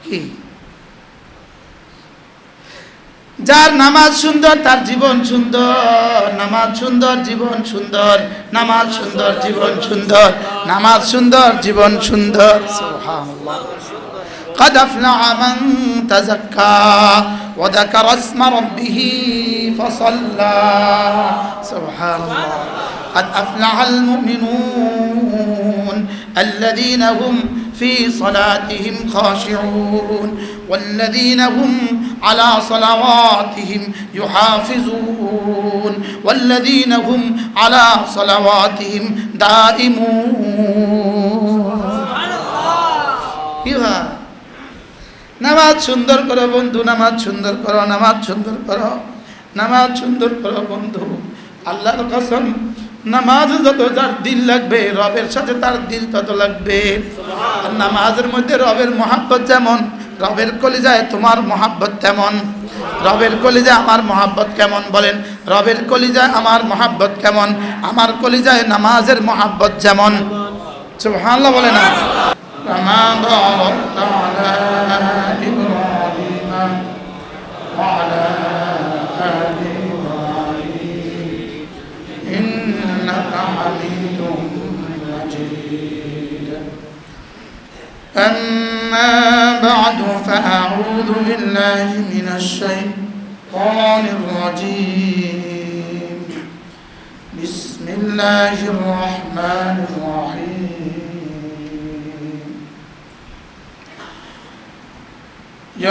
কি? যার নামাজ সুন্দর তার জীবন সুন্দর, নামাজ সুন্দর জীবন সুন্দর, নামাজ সুন্দর জীবন সুন্দর, নামাজ সুন্দর জীবন সুন্দর। সুবহানাল্লাহ। قد أفلح من تزكى وذكر اسم ربه فصلى. سبحان الله. قد أفلح المؤمنون الذين هم في صلاتهم خاشعون والذين هم على صلواتهم يحافظون والذين هم على صلواتهم دائمون. নামাজ সুন্দর করো বন্ধু, নামাজ সুন্দর করো, নামাজ সুন্দর করো, নামাজ সুন্দর করো বন্ধু। আল্লাহর কসম, নামাজ যত যার দিল লাগবে রবের সাথে তার দিল তত লাগবে। আর নামাজের মধ্যে রবের মহাব্বত যেমন, রবের কলিজায় তোমার মহাব্বত তেমন। রবের কলিজায় আমার মহাব্বত কেমন বলেন? রবের কলিজায় আমার মহাব্বত কেমন? আমার কলিজায় নামাজের মহাব্বত যেমন। সুবহানাল্লাহ বলে না? كما باركت على إبراهيم وعلى آل إبراهيم إنك حميد مجيد. أما بعد فأعوذ بالله من الشيطان الرجيم. بسم الله الرحمن الرحيم.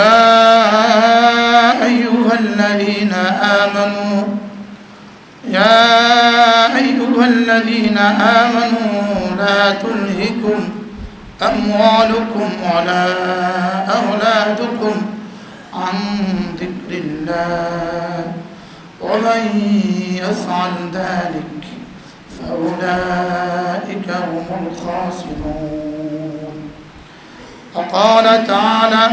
يا أيها الذين آمنوا لا تلهكم أموالكم ولا أولادكم عن ذكر الله ومن يفعل ذلك فأولئك هم الخاسرون. وقال تعالى: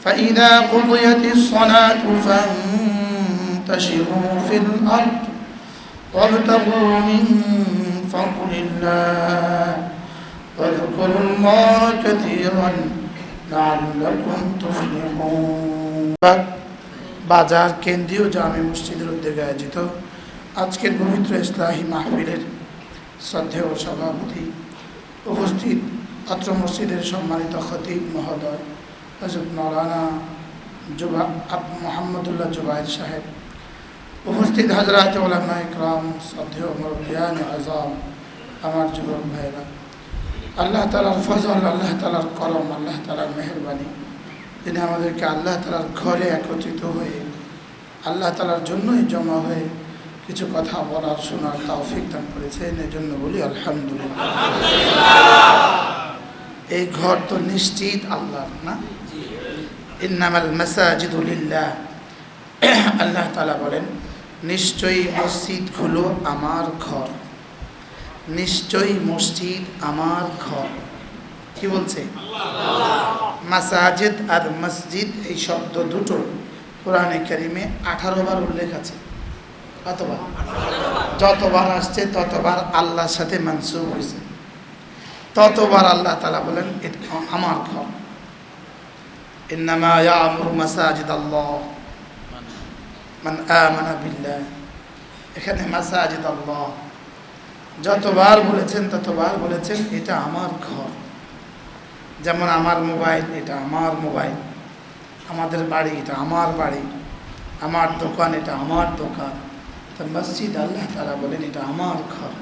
فإذا قضيت الصلاة فانتشروا في الأرض وابتغوا من فضل الله واذكروا الله كثيرا لعلكم تفلحون. বাজার কেন্দ্রীয় জামে মসজিদের উদ্যোগে আয়োজিত আজকের পবিত্র ইসলাহি মাহফিলের শ্রদ্ধেয় সভাপতি, উপস্থিত অত্র মসজিদের সম্মানিত খতিব মহোদয় হযরত মাওলানা মোহাম্মদুল্লাহ জুবায়ের সাহেব, উপস্থিত হযরত উলামা ইকরাম, শ্রদ্ধেয় মুরব্বিয়ান আযম, আমার যুবক ভাইরা, আল্লাহ তাআলার ফজল, আল্লাহ তাআলার করম, আল্লাহ তাআলার মেহেরবানি, যিনি আমাদেরকে আল্লাহ তাআলার ঘরে একত্রিত হয়ে আল্লাহ তাআলার জন্যই জমা হয়ে কিছু কথা বলার শোনার তৌফিক দান করেছেন, এই জন্য বলি আলহামদুলিল্লাহ। এই ঘর তো নিশ্চিত আল্লাহর, না? ইন্নামাল মাসাজিদু লিল্লাহ। আল্লাহ তাআলা বলেন, নিশ্চয়ই মসজিদগুলো আমার ঘর, নিশ্চয়ই মসজিদ আমার ঘর। কি বলছে? মাসাজিদ আর মসজিদ এই শব্দ দুটো কোরআনে কারিমে 18 বার উল্লেখ আছে। কতবার? যতবার আসছে ততবার আল্লাহর সাথে মানসুব হয়েছে, ততবার আল্লাহ তাআলা বলেন এটা আমার ঘর। ইন্নামা ইয়ামুরু মাসাজিদাল্লাহ মান আমানা বিল্লাহ। এখানে মাসাজিদাল্লাহ যতবার বলেছেন ততবার বলেছেন এটা আমার ঘর। যেমন আমার মোবাইল, এটা আমার মোবাইল, আমাদের বাড়ি, এটা আমার বাড়ি, আমার দোকান, এটা আমার দোকান। তো মসজিদ আল্লাহ তাআলা বলেন এটা আমার ঘর।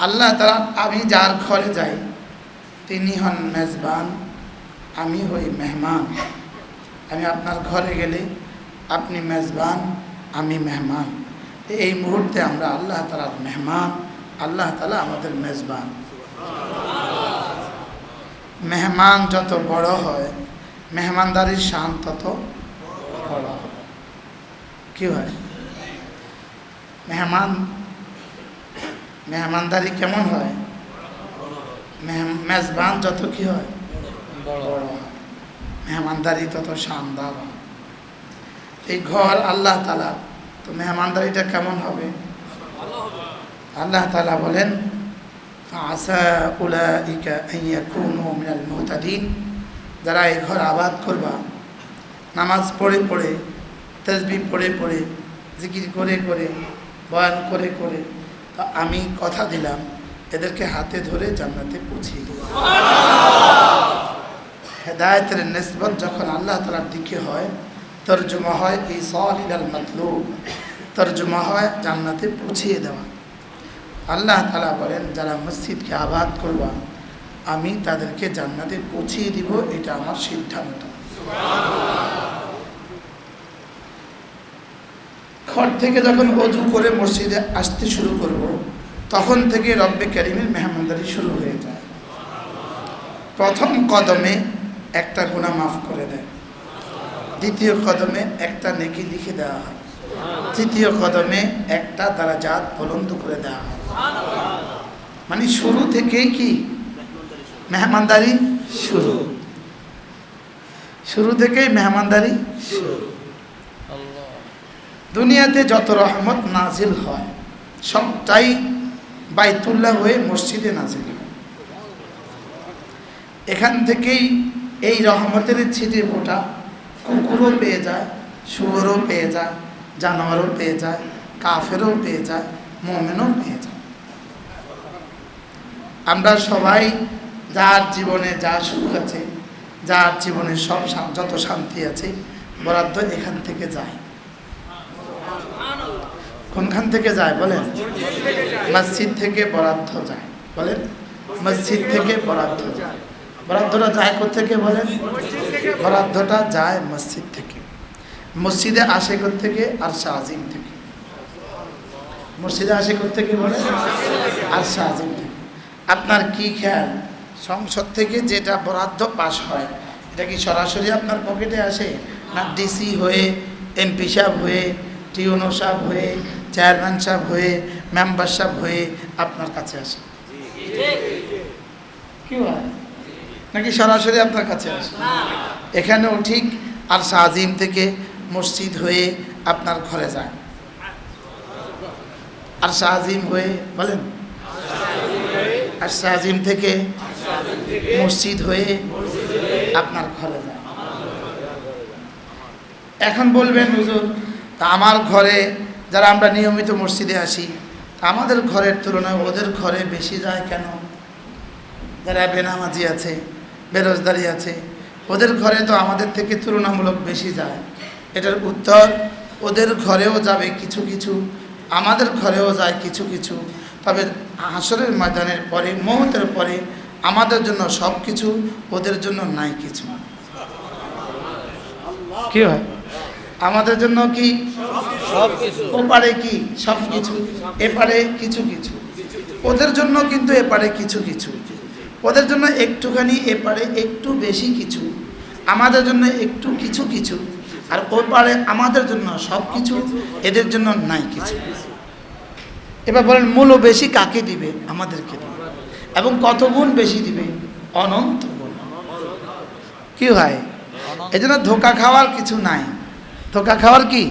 আল্লাহ তাআলা, আমি যার ঘরে যাই তিনি হন মেজবান, আমি হই মেহমান। আমি আপনার ঘরে গেলে আপনি মেজবান, আমি মেহমান। এই মুহূর্তে আমরা আল্লাহ তাআলার মেহমান, আল্লাহ তাআলা আমাদের মেজবান। মেহমান যত বড় হয় মেহমানদারির শান তত বড় হয়। কি হয়? মেহমানদারি কেমন হয়? মেজবান যত কি হয় বড় হয়, মেহমানদারি তত শানদার হয়। এই ঘর আল্লাহ তাআলা, তো মেহমানদারিটা কেমন হবে? আল্লাহ তাআলা বলেন ফাআসা উলাইকা আন ইয়াকুনু মিনাল মুহতাদিন। যারা এই ঘর আবাদ করবা, নামাজ পড়ে পড়ে, তাসবিহ পড়ে পড়ে, জিকির করে করে, বয়ান করে করে, তো আমি কথা দিলাম এদেরকে হাতে ধরে জান্নাতে পৌঁছিয়ে দেব। হেদায়েতের নিসবত যখন আল্লাহ তাআলার দিকে হয়, তরজমা হয় ইসাল ইলাল মাতলুব, তরজমা হয় জান্নাতে পৌঁছিয়ে দেওয়া। আল্লাহ তাআলা বলেন যারা মসজিদকে আবাদ করবা আমি তাদেরকে জান্নাতে পৌঁছিয়ে দিব, এটা আমার সিদ্ধান্ত। ঘর থেকে যখন ওযু করে মসজিদে আসতে শুরু করব, তখন থেকে রব্বে কারীমের মেহমানদারি শুরু হয়ে যায়। প্রথম কদমে একটা গুনাহ মাফ করে দেয়, দ্বিতীয় কদমে একটা নেকি লিখে দেওয়া হয়, তৃতীয় কদমে একটা দারাজাত বুলন্দ করে দেওয়া হয়। মানে শুরু থেকেই কি মেহমানদারি শুরু, শুরু থেকেই মেহমানদারি শুরু। দুনিয়াতে যত রহমত নাজিল হয় সবটাই বাইতুল্লাহ হয়ে মসজিদে নাজিল হয়। এখান থেকেই এই রহমতের ছিটে ফোঁটা কুকুরও পেয়ে যায়, শুয়োরও পেয়ে যায়, জানোয়ারও পেয়ে যায়, কাফেরও পেয়ে যায়, মুমিনও পেয়ে যায়। আমরা সবাই যার জীবনে যা সুখ আছে, যার জীবনে সব যত শান্তি আছে, বরাদ্দ এখান থেকে যায়। কোনখান থেকে যায় বলেন? মসজিদ থেকে বরাদ্দ যায়। বলেন মসজিদ থেকে বরাদ্দ যায়। বরাদ্দটা যায় কোত্থেকে বলেন? বরাদ্দটা যায় মসজিদ থেকে। মসজিদে আসে কোত্থেকে? আরশে আজিম থেকে। মসজিদে আসে কোত্থেকে বলেন? আরশে আজিম থেকে। আপনার কি খেয়াল, সংসদ থেকে যেটা বরাদ্দ পাশ হয় এটা কি সরাসরি আপনার পকেটে আসে, না ডিসি হয়ে, এমপি সাহেব হয়ে, টিউনো সাহেব হয়ে, চেয়ারম্যান সাহেব হয়ে, মেম্বার সাহেব হয়ে আপনার কাছে আসে? কি হয়? নাকি সরাসরি আপনার কাছে আসে? এখানেও ঠিক আরশে আজিম থেকে মসজিদ হয়ে আপনার ঘরে যায়। আরশে আজিম হয়ে বলেন, আরশে আজিম থেকে মসজিদ হয়ে আপনার ঘরে যায়। এখন বলবেন হুজুর, তা আমার ঘরে যারা আমরা নিয়মিত মসজিদে আসি, আমাদের ঘরের তুলনায় ওদের ঘরে বেশি যায় কেন? যারা বেনামাজি আছে, বেরোজগারি আছে, ওদের ঘরে তো আমাদের থেকে তুলনামূলক বেশি যায়। এটার উত্তর, ওদের ঘরেও যাবে কিছু কিছু, আমাদের ঘরেও যায় কিছু কিছু। তবে হাসরের ময়দানের পরে, মওতের পরে আমাদের জন্য সব কিছু, ওদের জন্য নাই কিছু। কি হয়? আমাদের জন্য কি সব কিছু, ওপারে কি সব কিছু, এপারে কিছু কিছু। ওদের জন্য কিন্তু এপারে কিছু কিছু, ওদের জন্য একটুখানি, এপারে একটু বেশি কিছু, আমাদের জন্য একটু কিছু কিছু, আর ওপারে আমাদের জন্য সব কিছু, এদের জন্য নাই কিছু। এবার বলেন মূল্য বেশি কাকে দিবে? আমাদেরকে দিবে। এবং কত গুণ বেশি দিবে? অনন্ত গুণ। কি হয়? এই জন্য ধোঁকা খাওয়ার কিছু নাই। ধোঁকা খাওয়ার কি?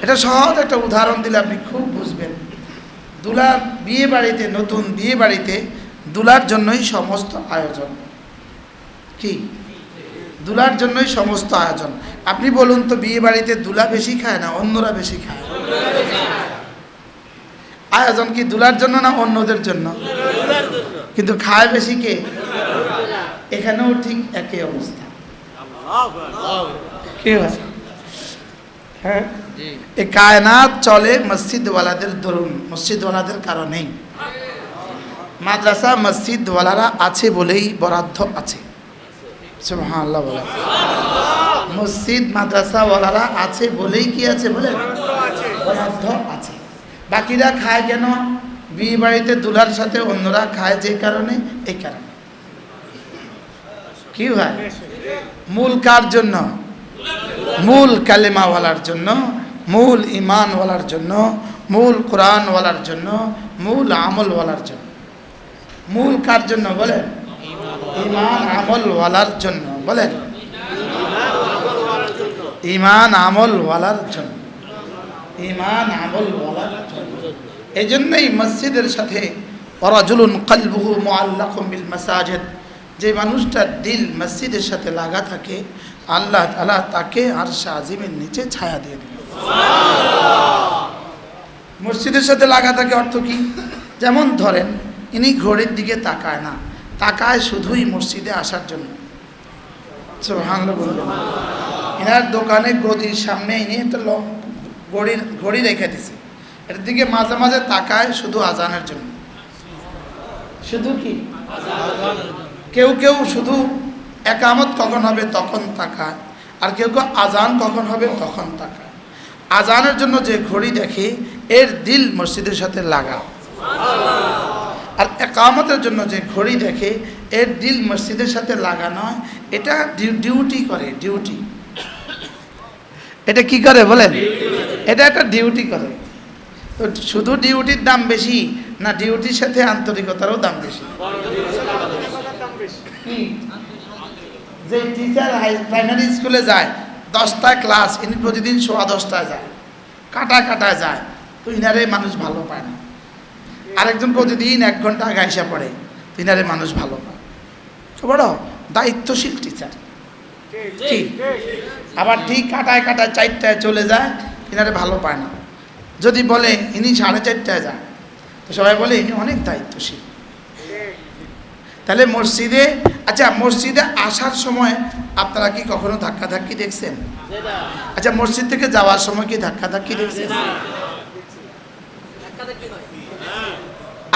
এটা সহজ একটা উদাহরণ দিলে আপনি খুব বুঝবেন। দুলার বিয়ে বাড়িতে, নতুন বিয়ে বাড়িতে দুলার জন্যই সমস্ত আয়োজন। কি? দুলার জন্যই সমস্ত আয়োজন। আপনি বলুন তো, বিয়ে বাড়িতে দুলা বেশি খায় না অন্যরা বেশি খায়? আয়োজন কি দুলার জন্য না অন্যদের জন্য? কিন্তু খায় বেশি কে? এখানেও ঠিক একই অবস্থা। কি হয়? হ্যাঁ, এই কায়নাত চলে মসজিদওয়ালাদের দরুন, মসজিদওয়ালাদের কারণেই। মাদ্রাসা মসজিদওয়ালারা আছে বলেই বরাদ্দ আছে। সুবহানাল্লাহ বলেন। মসজিদ মাদ্রাসাওয়ালারা আছে বলেই কি আছে বলেন? বরাদ্দ আছে। বাকিরা খায় কেন? বিয়ে বাড়িতে দুলার সাথে অন্যরা খায় যে কারণে, এই কারণে। কি হয়? মূল কার জন্য? মূল কালেমাওয়ালার জন্য, মূল ইমানওয়ালার জন্য, মূল কোরআনওয়ালার জন্য, মূল আমলওয়ালার জন্য। মূল কার জন্য বলেন? ইমান আমলওয়ালার জন্য। বলেন ইমান আমলওয়ালার জন্য। ইমান আমলওয়ালার জন্য। এই জন্যই মসজিদের সাথে ওয়ারাজুলুন কলবুহু মুআল্লাকুম বিল মাসাজিদ, যে মানুষটার দিল মসজিদের সাথে লাগা থাকে আল্লাহ তাআলা তাকে আরশে আজিমের নিচে ছায়া দিয়ে দেন। মসজিদের সাথে লাগা থাকে অর্থ কি? যেমন ধরেন ইনি ঘড়ির দিকে তাকায় না, তাকায় শুধুই মসজিদে আসার জন্য। সুবহানাল্লাহ বলবেন। এনার দোকানে গদির সামনে ইনি একটা ঘড়ি রেখে দিছে, এর দিকে মাঝে মাঝে তাকায় শুধু আজানের জন্য। শুধু কি? কেউ কেউ শুধু একামত কখন হবে তখন তাকায়, আর কেউ কেউ আজান কখন হবে তখন তাকায়। আজানের জন্য যে ঘড়ি দেখে এর দিল মসজিদের সাথে লাগা, আর একামতের জন্য যে ঘড়ি দেখে এর দিল মসজিদের সাথে লাগা নয়, এটা ডিউটি করে। ডিউটি এটা কি করে বলেন? এটা একটা ডিউটি করে। তো শুধু ডিউটির দাম বেশি না ডিউটির সাথে আন্তরিকতারও দাম বেশি? যে টিচার প্রাইমারি স্কুলে যায় 10টায় ক্লাস, ইনি প্রতিদিন 10:15 যায়, কাটায় যায়, তো ইনারে মানুষ ভালো পায় না। আরেকজন প্রতিদিন 1 ঘন্টা আগে এসে পড়ে, তো ইনারে মানুষ ভালো পায়। বড় দায়িত্বশীল টিচার কি, আবার ঠিক কাটায় 4টায় চলে যায়, ইনারে ভালো পায় না। যদি বলে ইনি 4:30টায় যায়, তো সবাই বলে ইনি অনেক দায়িত্বশীল। তাহলে মসজিদে, আচ্ছা মসজিদে আসার সময় আপনারা কি কখনো ধাক্কাধাক্কি দেখছেন? আচ্ছা মসজিদ থেকে যাওয়ার সময় কি ধাক্কাধাক্কি দেখছেন?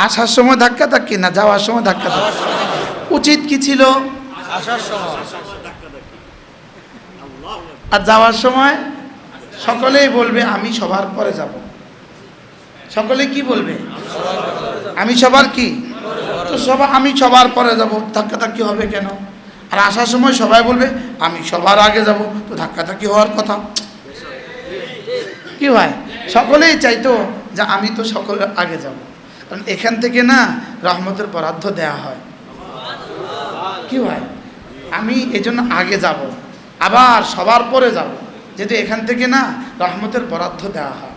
আসার সময় ধাক্কাধাক্কি না যাওয়ার সময় ধাক্কাধাক্কি? উচিত কি ছিল? আসার সময়। আর যাওয়ার সময় সকলেই বলবে আমি সবার পরে যাব। সকলে কি বলবে? আমি সবার কি? তো আমি সবার পরে যাব, ধাক্কাধাক্কি হবে কেন? আর আসার সময় সবাই বলবে আমি সবার আগে যাব, তো ধাক্কাধাক্কি হওয়ার কথা কি হয়? সকলেই চাইতো যে আমি তো সকলের আগে যাব, কারণ এখান থেকে না রহমতের বরাদ্দ দেয়া হয়। কি হয়? আমি এজন্য আগে যাব, আবার সবার পরে যাব, যেহেতু এখান থেকে না রহমতের বরাদ্দ দেওয়া হয়।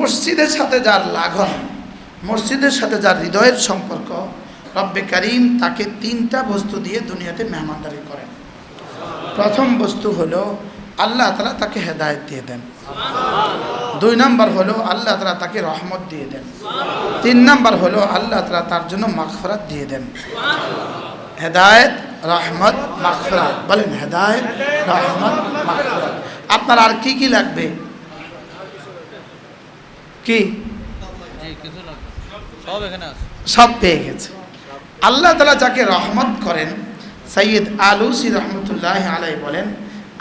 মসজিদের সাথে যার লাগন, মসজিদের সাথে যার হৃদয়ের সম্পর্ক, রব্বে কারীম তাকে 3টা বস্তু দিয়ে দুনিয়াতে মেহমানদারি করেন। প্রথম বস্তু হলো আল্লাহ তাআলা তাকে হেদায়েত দিয়ে দেন। 2 নম্বর হলো আল্লাহ তাআলা তাকে রহমত দিয়ে দেন। 3 নম্বর হলো আল্লাহ তাআলা তার জন্য মাগফিরাত দিয়ে দেন। হেদায়েত, রহমত, মাগফিরাত। বলেন হেদায়েত, রহমত, মাগফিরাত। আপনার আর কি কি লাগবে? কি সব পেয়ে গেছে। আল্লাহ তাআলা যাকে রহমত করেন, সৈয়দ আলুসি রহমতুল্লাহ আলাইহি বলেন,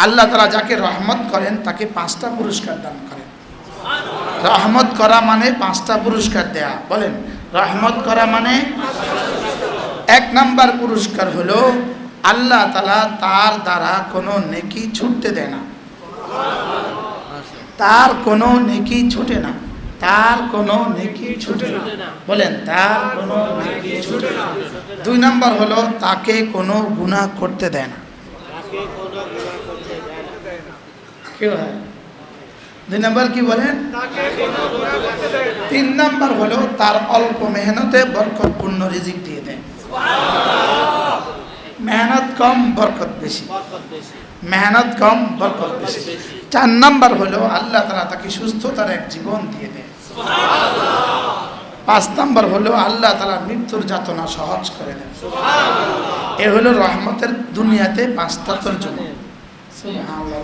আল্লাহ তাআলা যাকে রহমত করেন তাকে 5টা পুরস্কার দান করেন। রহমত করা মানে 5টা পুরস্কার দেয়া। বলেন রহমত করা মানে 1 নাম্বার পুরস্কার হলো আল্লাহ তাআলা তার দ্বারা কোনো নেকি ছুটতে দেয় না। তার কোনো নেকি ছুটে না। তার কোনো নেকি ছুটে না। বলেন তার কোনো নেকি ছুটে না। 2 নাম্বার হলো তাকে কোনো গুনাহ করতে দেয় না। কি হয়? 2 নাম্বার কি বলেন? 3 নাম্বার হলো তার অল্প মেহনতে বরকতপূর্ণ রিজিক দিয়ে দেয়। মেহনত কম বরকত বেশি, মেহনত কম বরকত বেশি। 4 নাম্বার হলো আল্লাহ তাআলা তাকে সুস্থতার এক জীবন দিয়ে দেয়। 5 নাম্বার হলো আল্লাহ তাআলা মৃত্যুর যাতনা সহজ করে দেন। এ হলো রহমতের দুনিয়াতে 5টা তরজমা। সুবহানাল্লাহ।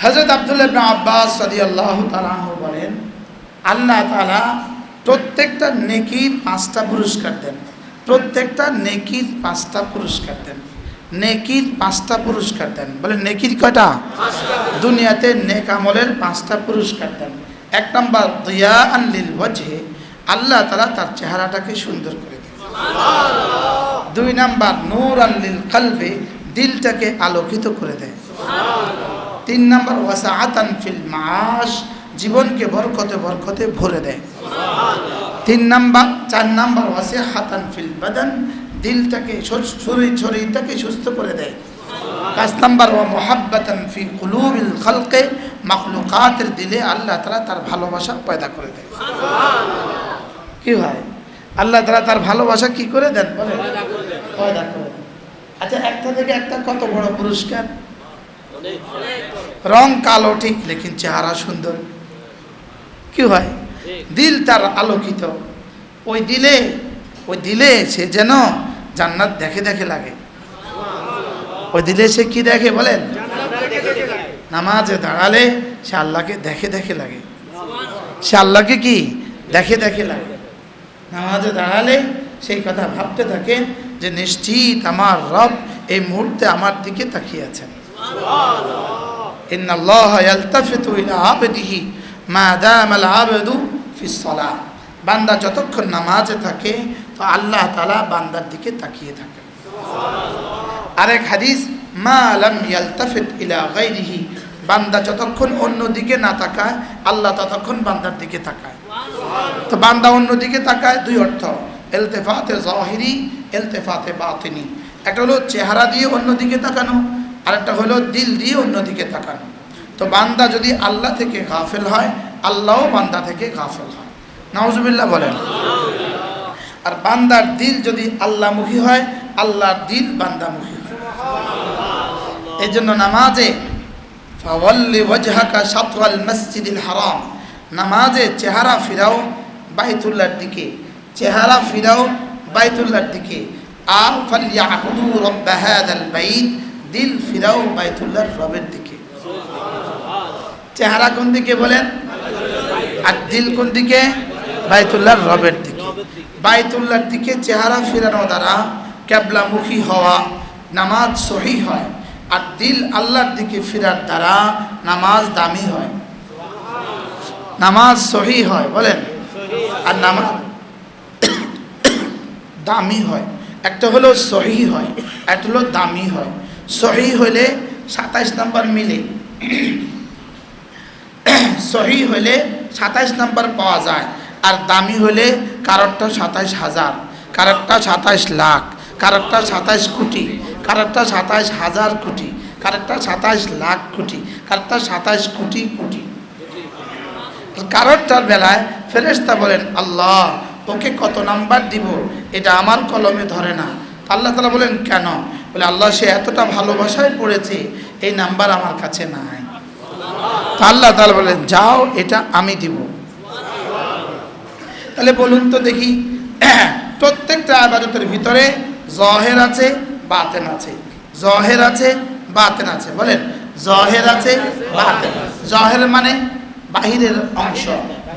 হযরত আব্দুল্লাহ ইবনে আব্বাস রাদিয়াল্লাহু তাআলা আনহু বলেন, আল্লাহ তাআলা প্রত্যেকটা নেকির 5টা পুরস্কার দেন। প্রত্যেকটা নেকির 5টা পুরস্কার দেন। নেকির 5টা পুরস্কার দেন। বলেন নেকির কয়টা? দুনিয়াতে নেক আমলের 5টা পুরস্কার দেন। 1 নাম্বার দিয়াআন লিল ওয়াজহি, আল্লাহ তাআলা তার চেহারাটাকে সুন্দর করে দেন। 2 নাম্বার নূরান লিল কলবি, দিলটাকে আলোকিত করে দেয়। 3 নাম্বার ওয়াসাআতান ফিল মাআশ, জীবনকে বরকতে বরকতে ভরে দেয়। 4 নাম্বার ওয়াসিহাতান ফিল বাদান, দিলটাকে শরীরটাকে সুস্থ করে দেয়। 5 নাম্বার ওয়া মুহাব্বাতান ফি কুলুবিল খালকি, মাখলুকাতের দিলে আল্লাহ তাআলা তার ভালোবাসা পয়দা করে দেয়। কি হয়? আল্লাহ তাআলা তার ভালোবাসা কি করে দেন বলেন? পয়দা করে দেন। আচ্ছা, একটা থেকে একটা কত বড় পুরস্কার। রং কালো ঠিক, লেকিন চেহারা সুন্দর। কি হয়? দিল তার আলোকিত। ওই দিলে সে যেন জান্নাত দেখে দেখে লাগে। ওই দিলে সে কি দেখে বলেন? নামাজে দাঁড়ালে সে আল্লাহকে দেখে দেখে লাগে। সে আল্লাহকে কি দেখে দেখে লাগে। নামাজে দাঁড়ালে সেই কথা ভাবতে থাকে যে নিশ্চিত আমার রব এই মুহূর্তে আমার দিকে তাকিয়ে আছেন। ইন্নাল্লাহা ইয়ালতাফিতু ইলা আবদিহি মা দামাল আবদু ফিস সালাহ। বান্দা যতক্ষণ নামাজে থাকে তো আল্লাহ তাআলা বান্দার দিকে তাকিয়ে থাকে। আরেক হাদিস, মা লাম ইয়ালতাফিত ইলা গায়রিহি, বান্দা যতক্ষণ অন্য দিকে না তাকায় আল্লাহ ততক্ষণ বান্দার দিকে তাকায়। তো বান্দা অন্য দিকে তাকায় দুই অর্থ, ইলতিফাতে যাহিরি, ইলতিফাতে বাতিনি। একটা হলো চেহারা দিয়ে অন্য দিকে তাকানো, আরেকটা হলো দিল দিয়ে অন্য দিকে তাকানো। তো বান্দা যদি আল্লাহ থেকে গাফেল হয়, আল্লাহও বান্দা থেকে গাফেল হয়। নাউজুবিল্লাহ বলেন। আর বান্দার দিল যদি আল্লাহমুখী হয়, আল্লাহর দিল বান্দামুখী হয়। এই জন্য নামাজে ফাওয়াল্লি ওয়াজহাকা শাতরাল মসজিদিল হারাম, নামাজে চেহারা ফিরাও বাইতুল্লাহর দিকে, চেহারা ফিরাও বাইতুল্লাহর দিকে। আর ফালিয়াবুদু রাব্ব হাযাল বাইত, দিল ফিরাও বাইতুল্লাহর রবের দিকে। চেহারা কোন দিকে বলেন? আর দিল কোন দিকে? বাইতুল্লাহর রবের দিকে। বাইতুল্লাহর দিকে চেহারা ফিরানো দ্বারা কিবলামুখী হওয়া নামাজ সহিহ হয়। আর দিল আল্লাহর দিকে ফিরার দ্বারা নামাজ দামি হয়, নামাজ সহিহ হয় বলেন। আর নামাজ দামি হয়। একটা হলো সহিহ হয়, একটা হলো দামি হয়। সহিহ হলে 27 নাম্বার মিলে, সহিহ হলে 27 নাম্বার পাওয়া যায়। আর দামি হলে কারোরটা 27,000, কারোরটা 27 লাখ, কারোরটা 27 কোটি, কারোরটা 27,000 কোটি, কারোরটা 27 লাখ কোটি, কারোরটা 27 কোটি কোটি। কারোরটার বেলায় ফেরেশতা বলেন, আল্লাহ ওকে কত নাম্বার দিব এটা আমার কলমে ধরে না। আল্লাহ তাআলা বলেন, কেন? বলে, আল্লাহ সে এতটা ভালোবাসায় পড়েছে, এই নাম্বার আমার কাছে নাই। আল্লাহ তাআলা বলেন, যাও এটা আমি দিব। তাহলে বলুন তো দেখি, প্রত্যেকটা ইবাদতের ভিতরে জাহের আছে, বাতেন আছে। জাহের আছে, বাতেন আছে বলেন। জাহের আছে, বাতেন। জাহের মানে বাহিরের অংশ,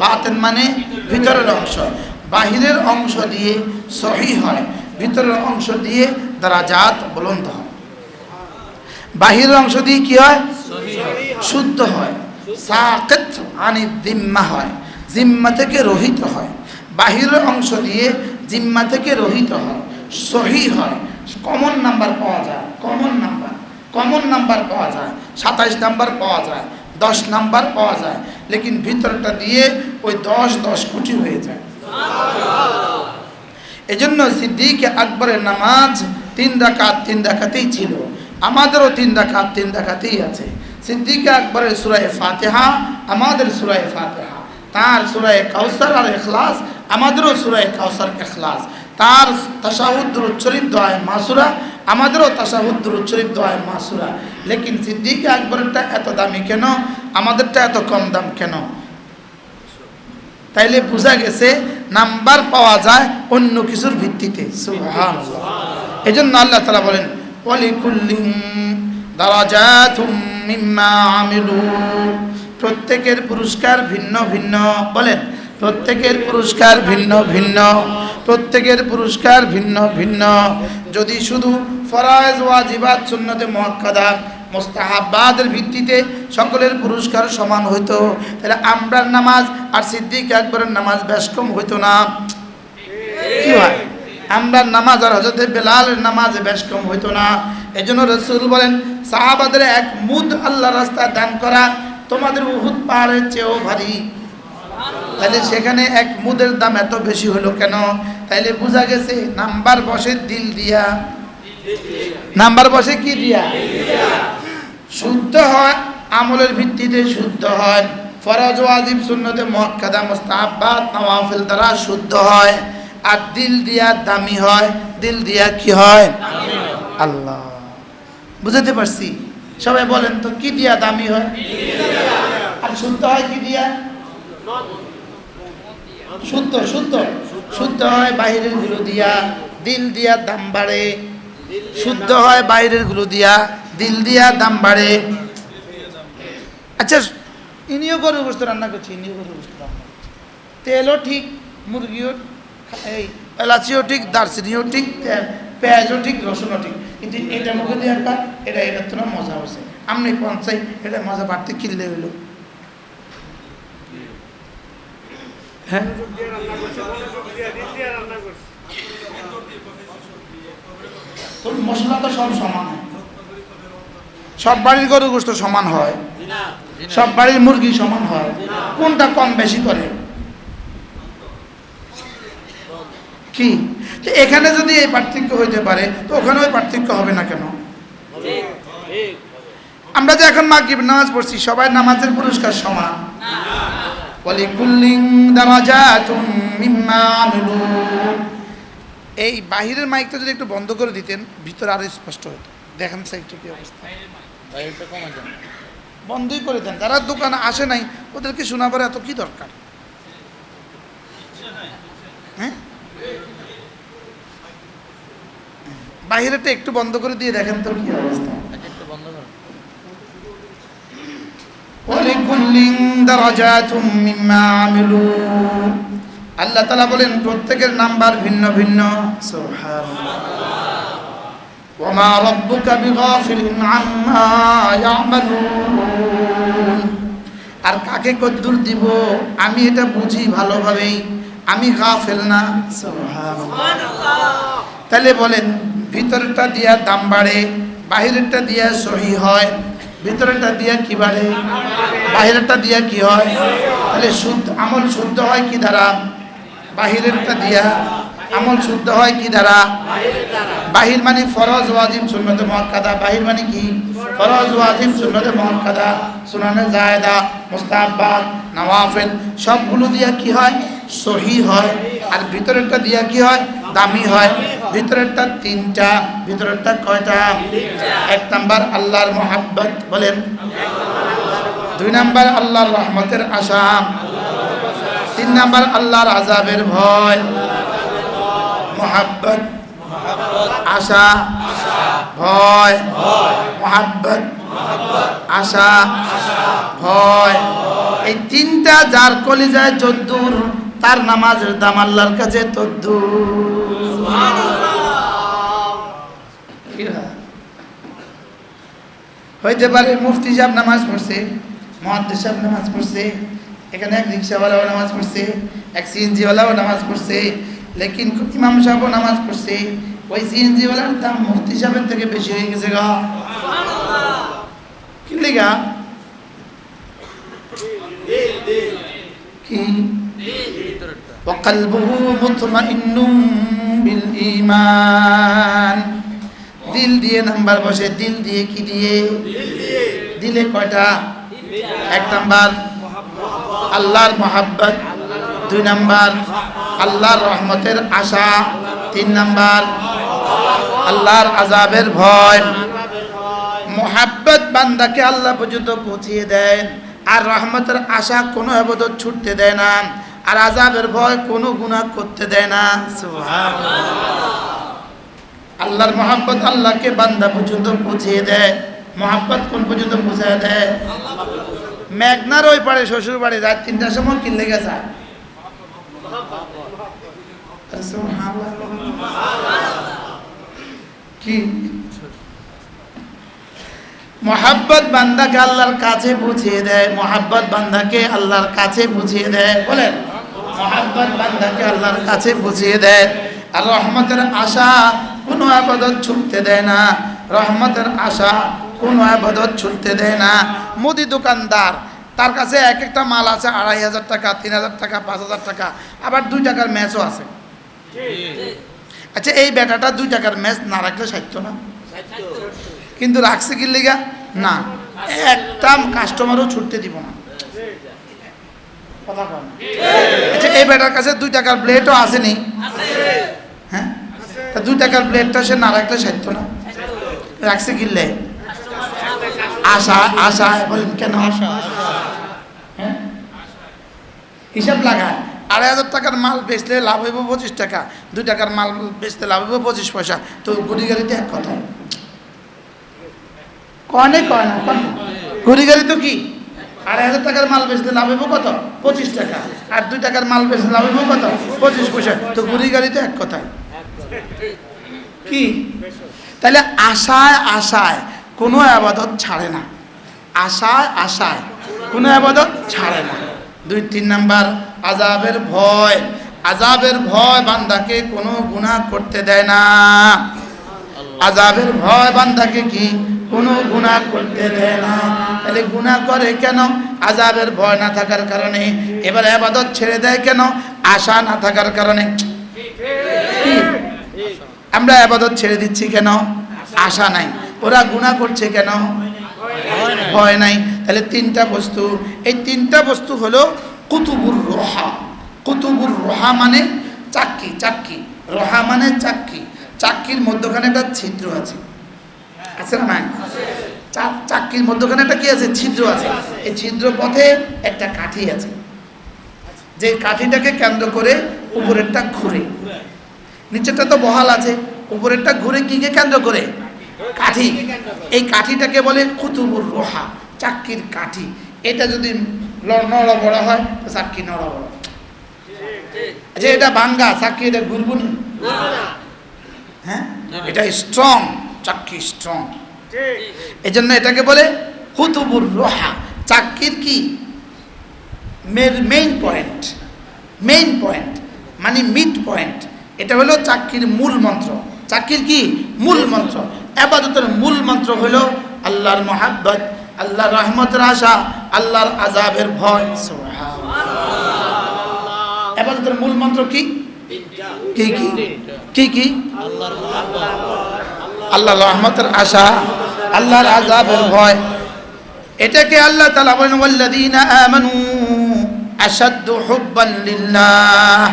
বাতেন মানে ভিতরের অংশ। বাহিরের অংশ দিয়ে সহিহ হয়, ভিতরের অংশ দিয়ে দারাজাত বুলন্দ হয়। বাহিরের অংশ দিয়ে কি হয়? শুদ্ধ হয়। সাকিত আনি জিম্মা হয়, জিম্মা থেকে রহিত হয়। বাহিরের অংশ দিয়ে জিম্মা থেকে রহিত হয়, সহিহ হয়। কমন নাম্বার পাওয়া যায়, কমন নাম্বার পাওয়া যায়, 27 নাম্বার পাওয়া যায়, 10 নাম্বার পাওয়া যায়। লেকিন ভিতরটা দিয়ে ওই 10 কোটি হয়ে যায়। এজন্য সিদ্দিক আকবরের নামাজ 3 রাকাত 3 রাকাতেই ছিল। আমাদেরও 3 রাকাত 3 রাকাতেই আছে। সিদ্দিক আকবরের সূরা ফাতিহা, আমাদের সূরা ফাতিহা। তার সূরা কাউসার আর ইখলাস, আমাদেরও সূরা কাউসার ইখলাস। তার তাশাহুদ দুরূদ শরীফ দোয়া মাসুরা, আমাদেরও তাশাহুদ দুরূদ শরীফ দোয়া মাসুরা। লেকিন সিদ্দিক আকবরেরটা এত দামি কেন, আমাদেরটা এত কম দাম কেন? তাইলে বোঝা গেছে নাম্বার পাওয়া যায় অন্য কিছুর ভিত্তিতে। সুবহানাল্লাহ। এজন্য আল্লাহ তাআলা বলেন, ওয়ালিকুল্লিন দারাজাতুম মিম্মা আমিলু, প্রত্যেকের পুরস্কার ভিন্ন ভিন্ন বলেন। প্রত্যেকের পুরস্কার ভিন্ন ভিন্ন, প্রত্যেকের পুরস্কার ভিন্ন ভিন্ন। যদি শুধু ফরজ ওয়াজিবাত সুন্নতে মুআক্কাদা মুস্তাহাবাদের ভিত্তিতে সকলের পুরস্কার সমান হইতো, তাহলে আমরার নামাজ আর সিদ্দিক আকবরের নামাজ বেশ কম হইতো না? কি হয়? আমরার নামাজ আর হযরত বেলালের নামাজ বেশ কম হইতো না? এজন্য রাসূল বলেন, সাহাবাদের এক মুদ আল্লাহর রাস্তায় দান করা তোমাদের উহুদ পাহাড়ের চেয়েও ভারী। তাহলে সেখানে এক মুদের দাম এত বেশি হলো কেন? তাইলে বোঝা গেছে নাম্বার বসে দিল দিয়া, নাম্বার বসে কি দিয়া? শুদ্ধ হয় আমলের ভিত্তিতে, শুদ্ধ হয় ফরজ ওয়াজিব সুন্নতে মুআক্কাদা মুস্তাহাব্বাত নওয়াফিল দ্বারা শুদ্ধ হয়, আর দিল দিয়া দামি হয়। দিল দিয়া কি হয়? আল্লাহ। বুঝতে পারছি? সবাই বলেন তো, কি দিয়া দামি হয়? আর শুদ্ধ হয় কি দিয়া? শুদ্ধ শুদ্ধ শুদ্ধ হয় বাহিরের গুলো দিয়া, দিল দিয়া দাম বাড়ে। শুদ্ধ হয় বাইরের গুলো দিয়া, দিল দিয়া দাম বাড়ে। আচ্ছা, ইনিও গরুর গোশত রান্না করছি, ইনিও গরুর গোশত রান্না করছি, তেলও ঠিক, মুরগিও, এই এলাচিও ঠিক, দারচিনিও ঠিক, পেঁয়াজও ঠিক, রসুনও ঠিক, কিন্তু এটা মুখে দিয়ে একটা এটা তো মজা হয়েছে। আপনি পঞ্চাই এটা মজা বাড়তে কিনলে হইলো। হ্যাঁ, মশলা তো সব সমান, সব বাড়ির গরুর গোশত সমান হয়, সব বাড়ির মুরগি সমান হয়, কোনটা কম বেশি করে? কি এখানে যদি এই পার্থক্য হইতে পারে, তো ওখানে ওই পার্থক্য হবে না কেন? আমরা যে এখন মাগরিব নামাজ পড়ছি, সবাই নামাজের পুরস্কার সমান? ওয়ালিকুল্লিন দারাজাতুম মিম্মা আমিলু। এই বাহিরের মাইকটা যদি একটু বন্ধ করে দিতেন, ভিতরে আরো স্পষ্ট হতো। দেখেন স্যার একটু কি অবস্থা, বন্ধই করে দেন। যারা দোকানে আসে নাই ওদেরকে শোনাবার এত কি দরকার? হ্যাঁ, বাহিরেটা একটু বন্ধ করে দিয়ে দেখেন তো কি অবস্থা। ওয়ালিকুল্লিন দারাজাতুম মিম্মা আমিলু। আল্লাহ তাআলা বলেন প্রত্যেকের নাম্বার ভিন্ন ভিন্ন। সুবহানাল্লাহ। ওয়া মা রাব্বুকা বিগাফিলিন আম্মা ইয়ামালুন। আর কাকে কদ্দুর দিব আমি এটা বুঝি ভালোভাবেই, আমি গাফেল না। সুবহানাল্লাহ। তাহলে বলেন ভিতরটা দিয়া দাম বাড়ে, বাহিরেরটা দিয়া সহি হয়। ভিতরেরটা দিয়া কি বাড়ে, বাহিরেরটা দিয়া কি হয়? তাহলে শুদ্ধ আমল শুদ্ধ হয় কি দ্বারা? বাহিরেরটা দিয়া। আমল শুদ্ধ হয় কি দ্বারা? বাহির মানে ফরজ ওয়াজিব সুন্নতে মুআক্কাদা। বাহির মানে কি? ফরজ ওয়াজিব সুন্নতে মুআক্কাদা, সুনানে জায়েদা, মুস্তাহাব্বাত, নওয়াফিল, সবগুলো দিয়া কি হয়? সহি হয়। আর ভিতরেরটা দিয়া কি হয়? দামি হয়। ভিতরেরটা তিনটা, ভিতরেরটা কয়টা? এক নাম্বার আল্লাহর মুহাব্বত, বলেন। দুই নাম্বার আল্লাহর রহমতের আশা। তিন নাম্বার আল্লাহর আযাবের ভয়। মুহাব্বত, আশা, ভয়। মুহাব্বত, আশা, ভয়। এই তিনটা যার কলিজায় যদ্দূর, তার নামাজের দাম আল্লাহর কাছে তদ্দূর। হইতে পারে মুফতি সাহেব নামাজ পড়ছে, মুহাদ্দিস সাহেব নামাজ পড়ছে, এখানে এক রিক্সাওয়ালাও নামাজ পড়ছে, এক সিএনজিওয়ালাও নামাজ পড়ছে, লেকিন ইমাম সাহেবও নামাজ পড়ছে। ওই সিএনজিওয়ালার দাম মুফতি সাহেবের থেকে বেশি হয়ে গেছে গা। কি লেগা? কি? وقلبه مطمئن بالإيمان। দিল দিয়ে নাম্বার বসে। দিল দিয়ে কি দিয়ে? দিলে কয়টা? এক নাম্বার আল্লাহর মুহাব্বত, দুই নাম্বার আল্লাহর রহমতের আশা, তিন নাম্বার আল্লাহর আযাবের ভয়। মুহাব্বত বান্দাকে আল্লাহ পর্যন্ত পৌঁছিয়ে দেয়, আর রহমতের আশা কোনো ইবাদত ছুটতে দেয় না, আর আযাবের ভয় কোনো গুনাহ করতে দেয় না। সুবহানাল্লাহ। আল্লাহর মুহাব্বত আল্লাহকে বান্দা পর্যন্ত পৌঁছিয়ে দেয়। মুহাব্বত কোন পর্যন্ত পৌঁছায় দেয়? মেঘনার ওই পারে শ্বশুর বাড়ি রাত 3টার সময় কিনলে গেছে। কি মুহাব্বত বান্দাকে আল্লাহর কাছে পৌঁছিয়ে দেয়। মুহাব্বত বান্দাকে আল্লাহর কাছে পৌঁছিয়ে দেয়। বলেন, মুহাব্বত বান্দাকে আল্লাহর কাছে পৌঁছিয়ে দেয়। আর রহমতের আশা কোনো ইবাদত ছুটতে দেয় না। রহমতের আশা কোনো ইবাদত ছুটতে দেয় না। মুদি দোকানদার, তার কাছে এক একটা মাল আছে 2500 টাকা, 3000 টাকা, 5000 টাকা, আবার 2 টাকার ম্যাচও আছে। আচ্ছা, এই বেটাটা 2 টাকার ম্যাচ না রাখলে সাধ্য না, কিন্তু রাখছে কি লিগা? না, একটা কাস্টমারও ছুটতে দিব না। কথা কন। আচ্ছা এই বেটার কাছে 2 টাকার প্লেটও আসেনি, হ্যাঁ? তা 2 টাকার প্লেটটা সে না রাখলে সাধ্য না, রাখছে কিনলে আশা আশা বলেন কেন? হ্যাঁ হিসাব লাগায় 2,500 টাকার মাল বেচলে লাভ হইব 25 টাকা, 2 টাকার মাল বেচতে লাভ হইব 25 পয়সা। তো ঘুরি গাড়িতে এক কথা কনে কয় না, ঘুরি গাড়ি তো কি 2,500 টাকার মাল বেচলে লাভ হইব কত? 25 টাকা। আর 2 টাকার মাল বেচলে লাভ হইব কত? 25 পয়সা। তো ঘুরি গাড়ি তো এক কথায় কি? তাহলে আশায় আশায় কোনো আবাদত ছাড়ে না, আশায় আশায় কোনো আবাদত ছাড়ে না। 2-3 নাম্বার আযাবের ভয়, আযাবের ভয় বান্দাকে কোনো গুনাহ করতে দেয় না। আযাবের ভয় বান্দাকে কি কোনো গুনাহ করতে দেয় না। তাহলে গুনাহ করে কেন? আযাবের ভয় না থাকার কারণে। এবার ইবাদত ছেড়ে দেয় কেন? আশা না থাকার কারণে। আমরা ইবাদত ছেড়ে দিচ্ছি কেন? আশা নাই। ওরা গুনাহ করছে কেন? ভয় নাই। তাহলে 3টা বস্তু, এই 3টা বস্তু হলো কুতুবুর রোহা। কুতুবুর রোহা মানে চাক্কি, চাক্কি, রোহা মানে চাক্কি। চাক্কির মধ্যখানে একটা ছিদ্র আছে, আছে না? নাই? চাক্কির মধ্যখানে একটা কি আছে? ছিদ্র আছে। এই ছিদ্র পথে একটা কাঠি আছে, যে কাঠিটাকে কেন্দ্র করে উপরেরটা ঘুরে, নিচেরটা তো বহাল আছে, উপরেরটা ঘুরে কি কে কেন্দ্র করে? কাঠি। এই কাঠিটাকে বলে কুতুবুর রোহা, চাক্কির কাঠি। এটা যদি নড়বড় হয় তো চাক্কি নড়বড়, যে এটা ভাঙ্গা চাক্কি এটা ঘুরবো না, হ্যাঁ? এটা স্ট্রং, চাক্কি স্ট্রং। এই জন্য এটাকে বলে কুতুবুর রোহা, চাক্কির কি মেইন পয়েন্ট, মেইন পয়েন্ট মানে মিড পয়েন্ট। এটা হলো চাক্কির মূল মন্ত্র। চাক্কির কি মূল মন্ত্র? ইবাদতের মূল মন্ত্র হলো আল্লাহর মহাব্বত, আল্লাহর রহমতের আশা, আল্লাহর আযাবের ভয়। সুবহানাল্লাহ। ইবাদতের মূল মন্ত্র কি কি কি কি কি? আল্লাহর রহমতের আশা, আল্লাহর আযাবের ভয়। এটাকে আল্লাহ তাআলা বলেন ওয়াল্লাযীনা আমানু আশাদ্দু হুব্বান লিল্লাহ।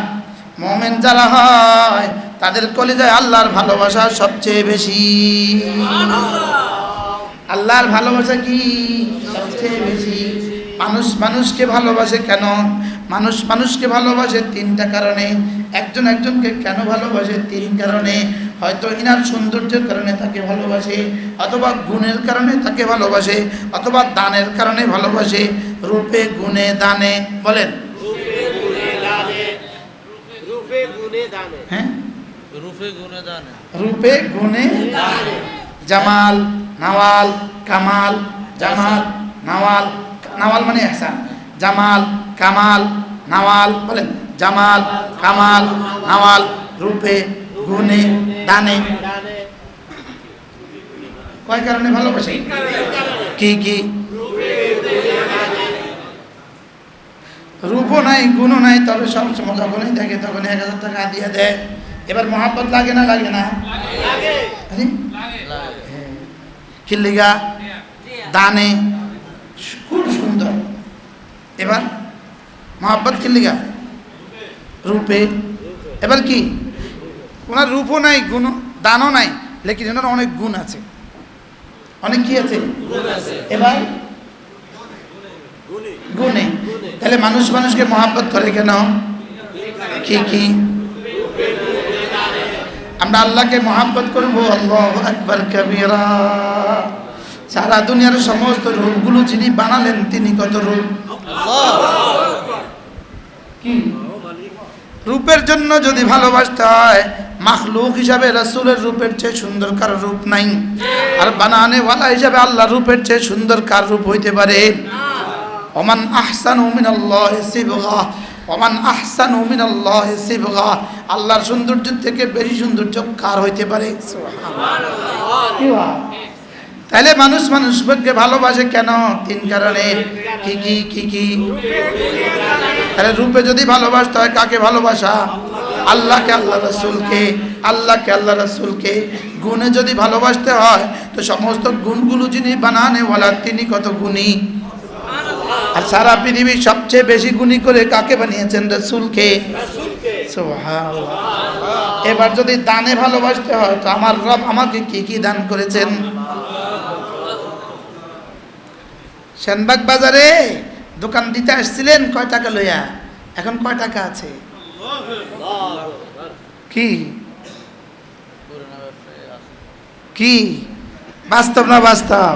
মুমিন যারা হয় তাদের কলিজায় আল্লাহর ভালোবাসা সবচেয়ে বেশি। আল্লাহর ভালোবাসা কি সবচেয়ে বেশি? মানুষ মানুষকে ভালোবাসে কেন? মানুষ মানুষকে ভালোবাসে 3টা কারণে। একজন একজনকে কেন ভালোবাসে? 3 কারণে। হয়তো ইনার সৌন্দর্যের কারণে তাকে ভালোবাসে, অথবা গুণের কারণে তাকে ভালোবাসে, অথবা দানের কারণে ভালোবাসে। রূপে গুণে দানে, বলেন হ্যাঁ, রূপে গুণে জামাল নওয়াল কামাল, জামাল নওয়াল, নওয়াল মানে ইহসান, জামাল কামাল নওয়াল, বলেন জামাল কামাল নওয়াল, রূপে গুণে দানে। কয় কারণে ভালোবাসে? কি কি? রূপও নাই গুণও নাই, তবে সবসময় যখনই দেখে তখন 1000 টাকা দিয়ে দেয়। এবার মহাব্বত লাগে না লাগে না? কিল্লিগা দানে খুব সুন্দর। এবার মহাব্বত কিল্লিগা রূপে। এবার কি? ওনার রূপও নাই গুণ দানও নাই, লেকিন ওনার অনেক গুণ আছে। অনেক কি আছে? এবার গুণে। তাহলে মানুষ মানুষকে মহাব্বত করে কেন? কি কি? আমরা আল্লাহকে মহাব্বত করবো। আল্লাহু আকবার কাবীরা। সারা দুনিয়ার সমস্ত রূপগুলো যিনি বানালেন তিনি কত রূপ? কি রূপের জন্য যদি ভালোবাসতে হয়, মাখলুক হিসাবে রাসূলের রূপের চেয়ে সুন্দর কার রূপ নাই। আর বানানেওয়ালা হিসাবে আল্লাহর রূপের চেয়ে সুন্দর কার রূপ হইতে পারে? ওমান আহসানু মিনাল্লাহি সিবগা, ওমান আহসানু মিনাল্লাহি সিবগা। আল্লাহর সৌন্দর্য থেকে বেশি সৌন্দর্য কার হইতে পারে? সুবহানাল্লাহ। তাহলে মানুষ মানুষকে ভালোবাসে কেন? 3 কারণে। কি কি কি কি? তাহলে রূপে যদি ভালোবাসতে হয় কাকে ভালোবাসা? আল্লাহকে, আল্লাহ রাসূলকে, আল্লাহকে, আল্লাহ রাসূলকে। গুণে যদি ভালোবাসতে হয় তো সমস্ত গুণগুলো যিনি বানানেওয়ালা তিনি কত গুণী। আর সারা পৃথিবীর সবচেয়ে বেশি গুণী করে কাকে বানিয়েছেন? রাসূলকে। সুবহানাল্লাহ। এবার যদি দানে ভালোবাসতে হয় তো আমার রব আমাকে কি কি দান করেছেন? সেনবাগ বাজারে দোকান দিতে আসছিলেন কয় টাকা লইয়া, এখন কয় টাকা আছে? কি কি বাস্তব না বাস্তব?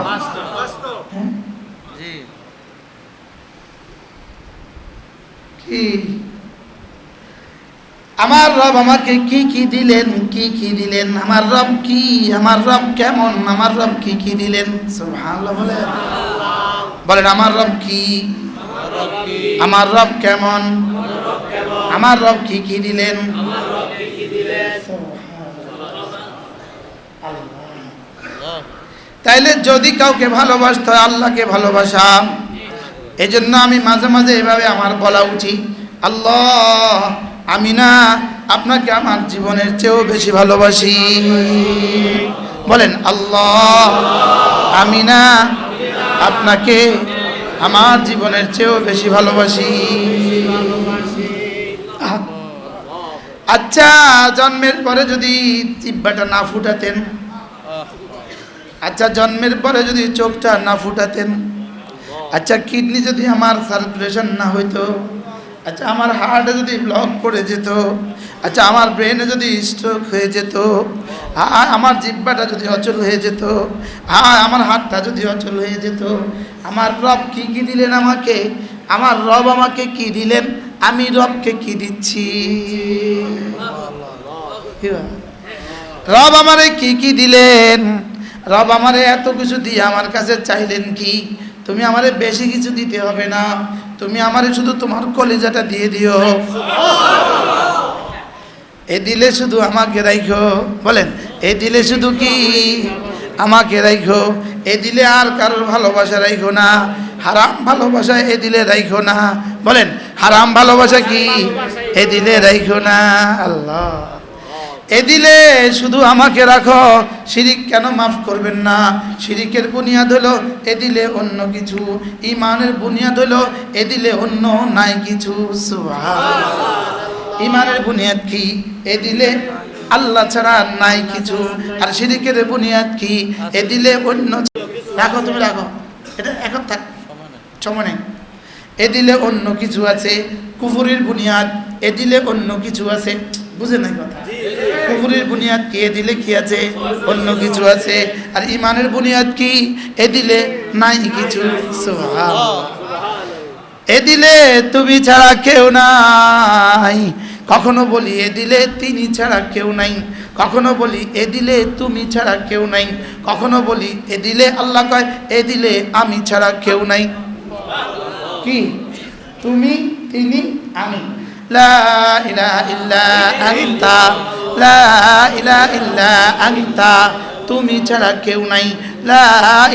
কি আমার রব আমাকে কি কি দিলেন, কি কি দিলেন? আমার রব কি, আমার রব কেমন, আমার রব কি কি দিলেন? সুবহানাল্লাহ বলেন, বলেন আমার রব কি, আমার রব কেমন, আমার রব কি কি দিলেন? তাইলে যদি কাউকে ভালোবাসতে হয় আল্লাহকে ভালোবাসা। এই জন্য আমি মাঝে মাঝে এভাবে আমার বলা উচিত, আল্লাহ আমি না আপনাকে আমার জীবনের চেয়েও বেশি ভালোবাসি। বলেন আল্লাহ আমি না আপনাকে আমার জীবনের চেয়েও বেশি ভালোবাসি। আচ্ছা জন্মের পরে যদি জিহ্বাটা না ফুটাতেন, আচ্ছা জন্মের পরে যদি চোখটা না ফুটাতেন, আচ্ছা কিডনি যদি আমার সার্কুলেশন না হইতো, আচ্ছা আমার হার্টে যদি ব্লক পড়ে যেত, আচ্ছা আমার ব্রেনে যদি স্ট্রোক হয়ে যেত, আমার জিহ্বাটা যদি অচল হয়ে যেত, আমার হাতটা যদি অচল হয়ে যেত, আমার রব কি কি দিলেন আমাকে? আমার রব আমাকে কি দিলেন? আমি রবকে কি দিচ্ছি? রব আমারে কি কি দিলেন? রব আমারে এত কিছু দিয়ে আমার কাছে চাইলেন কি? তুমি আমারে বেশি কিছু দিতে হবে না, তুমি আমারে শুধু তোমার কলিজাটা দিয়ে দিও। এ দিলে শুধু আমাকে রাখো। বলেন এ দিলে শুধু কি আমাকে রাখো। এ দিলে আর কারোর ভালোবাসা রাখো না, হারাম ভালোবাসা এ দিলে রাখো না। বলেন হারাম ভালোবাসা কি এ দিলে রাখো না। আল্লাহ এ দিলে শুধু আমাকে রাখো। শিরিক কেন মাফ করবেন না? শিরিকের বুনিয়াদ হলো এ দিলে অন্য কিছু, ইমানের বুনিয়াদ হলো এ দিলে অন্য নাই কিছু। সুবহানাল্লাহ। ইমানের বুনিয়াদ কি? এ দিলে আল্লাহ ছাড়া নাই কিছু। আর শিরিকের বুনিয়াদ কি? এ দিলে অন্য। রাখো তুমি রাখো, এটা এখন থাক, সময় নেই। এ দিলে অন্য কিছু আছে। কুফরের বুনিয়াদ এ দিলে অন্য কিছু আছে। বুঝে নাই কথা? কুফরের বুনিয়াদ কি? এ দিলে কি আছে? অন্য কিছু আছে। আর ইমানের বুনিয়াদ কি? এ দিলে নাই কিছু। সুবহানাল্লাহ। এ দিলে তুমি ছাড়া কেউ নাই। কখনো বলি এ দিলে তিনি ছাড়া কেউ নাই, কখনো বলি এ দিলে তুমি ছাড়া কেউ নাই, কখনো বলি এ দিলে আল্লাহ কয় এ দিলে আমি ছাড়া কেউ নাই। কি? তুমি, তিনি, আমি। লা ইলাহা ইল্লা আনতা, লা ইলাহা ইল্লা আনতা, তুমি ছাড়া কেউ নাই। লা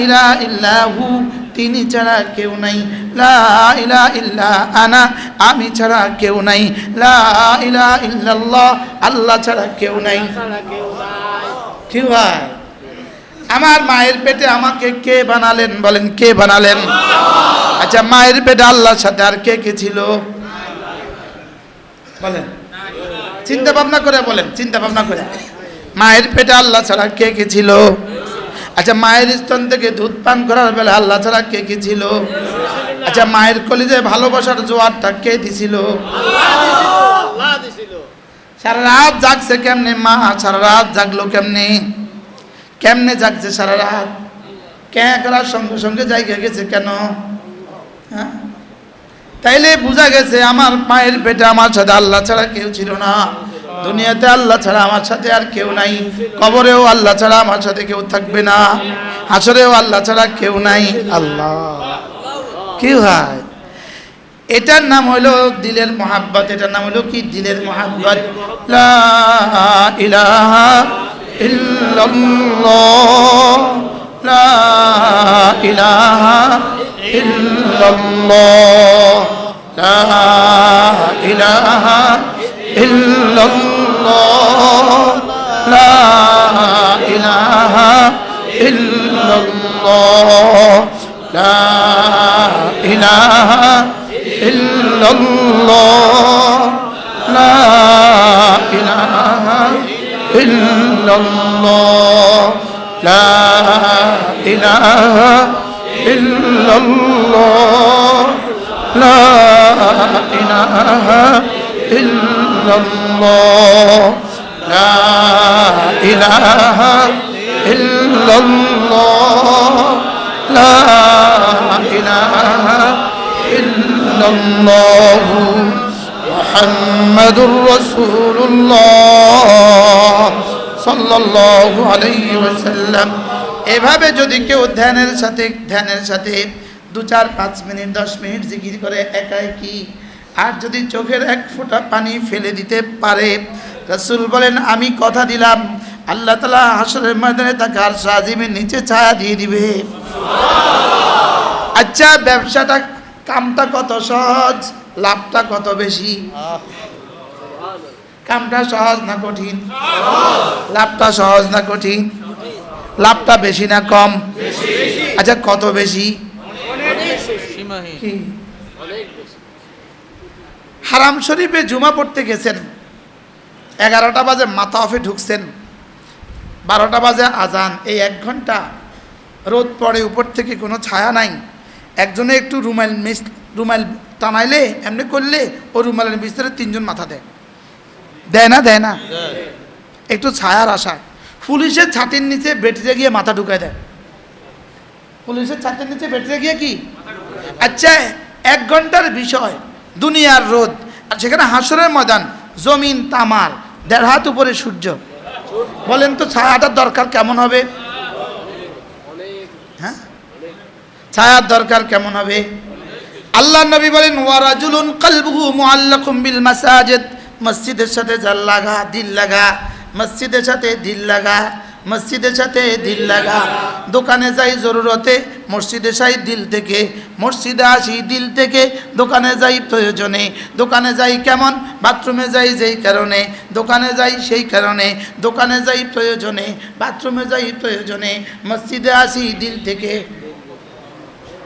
ইলাহা ইল্লা হু, তিনি ছাড়া কেউ নাই। লা ইলাহা ইল্লা আনা, আমি ছাড়া কেউ নাই। লা ইলাহা ইল্লাল্লাহ, আল্লাহ ছাড়া কেউ নাই। কি ভাই? আমার মায়ের পেটে আমাকে কে বানালেন? বলেন কে বানালেন? আচ্ছা মায়ের পেটে আল্লাহর সাথে আর কে কে ছিল? বলেন, চিন্তা ভাবনা করে বলেন, চিন্তা ভাবনা করে। মায়ের পেটে আল্লাহ ছাড়া কে কে ছিল? আচ্ছা মায়ের স্তন থেকে দুধ পান করার বেলা আল্লাহ ছাড়া কে কে ছিল? আচ্ছা মায়ের কলিজায় ভালোবাসার জোয়ারটা কে দিছিল? সারা রাত জাগছে কেমনে মা? সারা রাত জাগলো কেমনে? কেমনে জাগছে সারা রাত? ক্যাঁ করার সঙ্গে সঙ্গে জায়গা গেছে কেন? হ্যাঁ, তাইলে বোঝা গেছে আমার মায়ের পেটে আমার সাথে আল্লাহ ছাড়া কেউ ছিল না। দুনিয়াতে আল্লাহ ছাড়া আমার সাথে আর কেউ নাই। কবরেও আল্লাহ ছাড়া আমার সাথে কেউ থাকবে না। হাসরেও আল্লাহ ছাড়া কেউ নাই। আল্লাহ। কি হয়? এটার নাম হলো দিলের মোহাব্বত। এটার নাম হলো কি? দিলের মোহাব্বত। লা ইলাহা ইল্লাল্লাহ, লা ইলাহা ইল্লাল্লাহ, লা ইলাহা ইল্লাল্লাহ, লা ইলাহা ইল্লাল্লাহ, লা ইলাহা ইল্লাল্লাহ লা ইলাহা ইল্লাল্লাহ লা ইলাহা ইল্লাল্লাহ লা ইলাহা ইল্লাল্লাহ লা ইলাহা ইল্লাল্লাহ লা ইলাহা ইল্লাল্লাহ মুহাম্মাদুর রাসূলুল্লাহ সাল্লাল্লাহু আলাইহি ওয়াসাল্লাম। এভাবে যদি কেউ ধ্যানের সাথে 2-4-5 মিনিট 10 মিনিট জিকির করে একাই, আর যদি চোখের এক ফোঁটা পানি ফেলে দিতে পারে, রাসূল বলেন আমি কথা দিলাম আল্লাহ তাআলা হাসরের ময়দানে তাকে আরশ আজিমের নিচে ছায়া দিয়ে দিবে। আচ্ছা, ব্যবসাটা কামটা কত সহজ, লাভটা কত বেশি? কামটা সহজ না কঠিন? লাভটা সহজ না কঠিন? লাভটা বেশি না কম? আচ্ছা, কত বেশি? হারাম শরীফে জুমা পড়তে গেছেন, 11টা বাজে মাতাফে ঢুকছেন, 12টা বাজে আজান, এই 1 ঘন্টা রোদ পড়ে, উপর থেকে কোনো ছায়া নাই। একজনে একটু রুমাল টানাইলে এমনি করলে ও রুমালের ভিতরে 3 জন মাথা দেয় না একটু ছায়ার আশা। পুলিশের ছাতির নিচে বেটিতে গিয়ে মাথা ঢুকায় দেয়, পুলিশের ছাতির নিচে বেটিতে গিয়ে কি। আচ্ছা, 1 ঘন্টার বিষয়, দুনিয়ার রোদ, আর সেখানে হাসরের ময়দান, জমিন তামার, 1.5 হাত উপরে সূর্য। বলেন তো ছায়াটার দরকার কেমন হবে? হ্যাঁ, ছায়ার দরকার কেমন হবে? আল্লাহ নবী বলেন ওয়ারাজুলুন কলবুহু মুআল্লাকুম বিল মাসাজিদ, মসজিদের সাথে জাল লাগা, দিল লাগা, মসজিদের সাথে দিল লাগা, মসজিদের সাথে দিল লাগা। দোকানে যাই জরুরতে, মসজিদে যাই দিল থেকে, মসজিদে আসি দিল থেকে, দোকানে যাই প্রয়োজনে। দোকানে যাই কেমন? বাথরুমে যাই যেই কারণে, দোকানে যাই সেই কারণে। দোকানে যাই প্রয়োজনে, বাথরুমে যাই প্রয়োজনে, মসজিদে আসি দিল থেকে,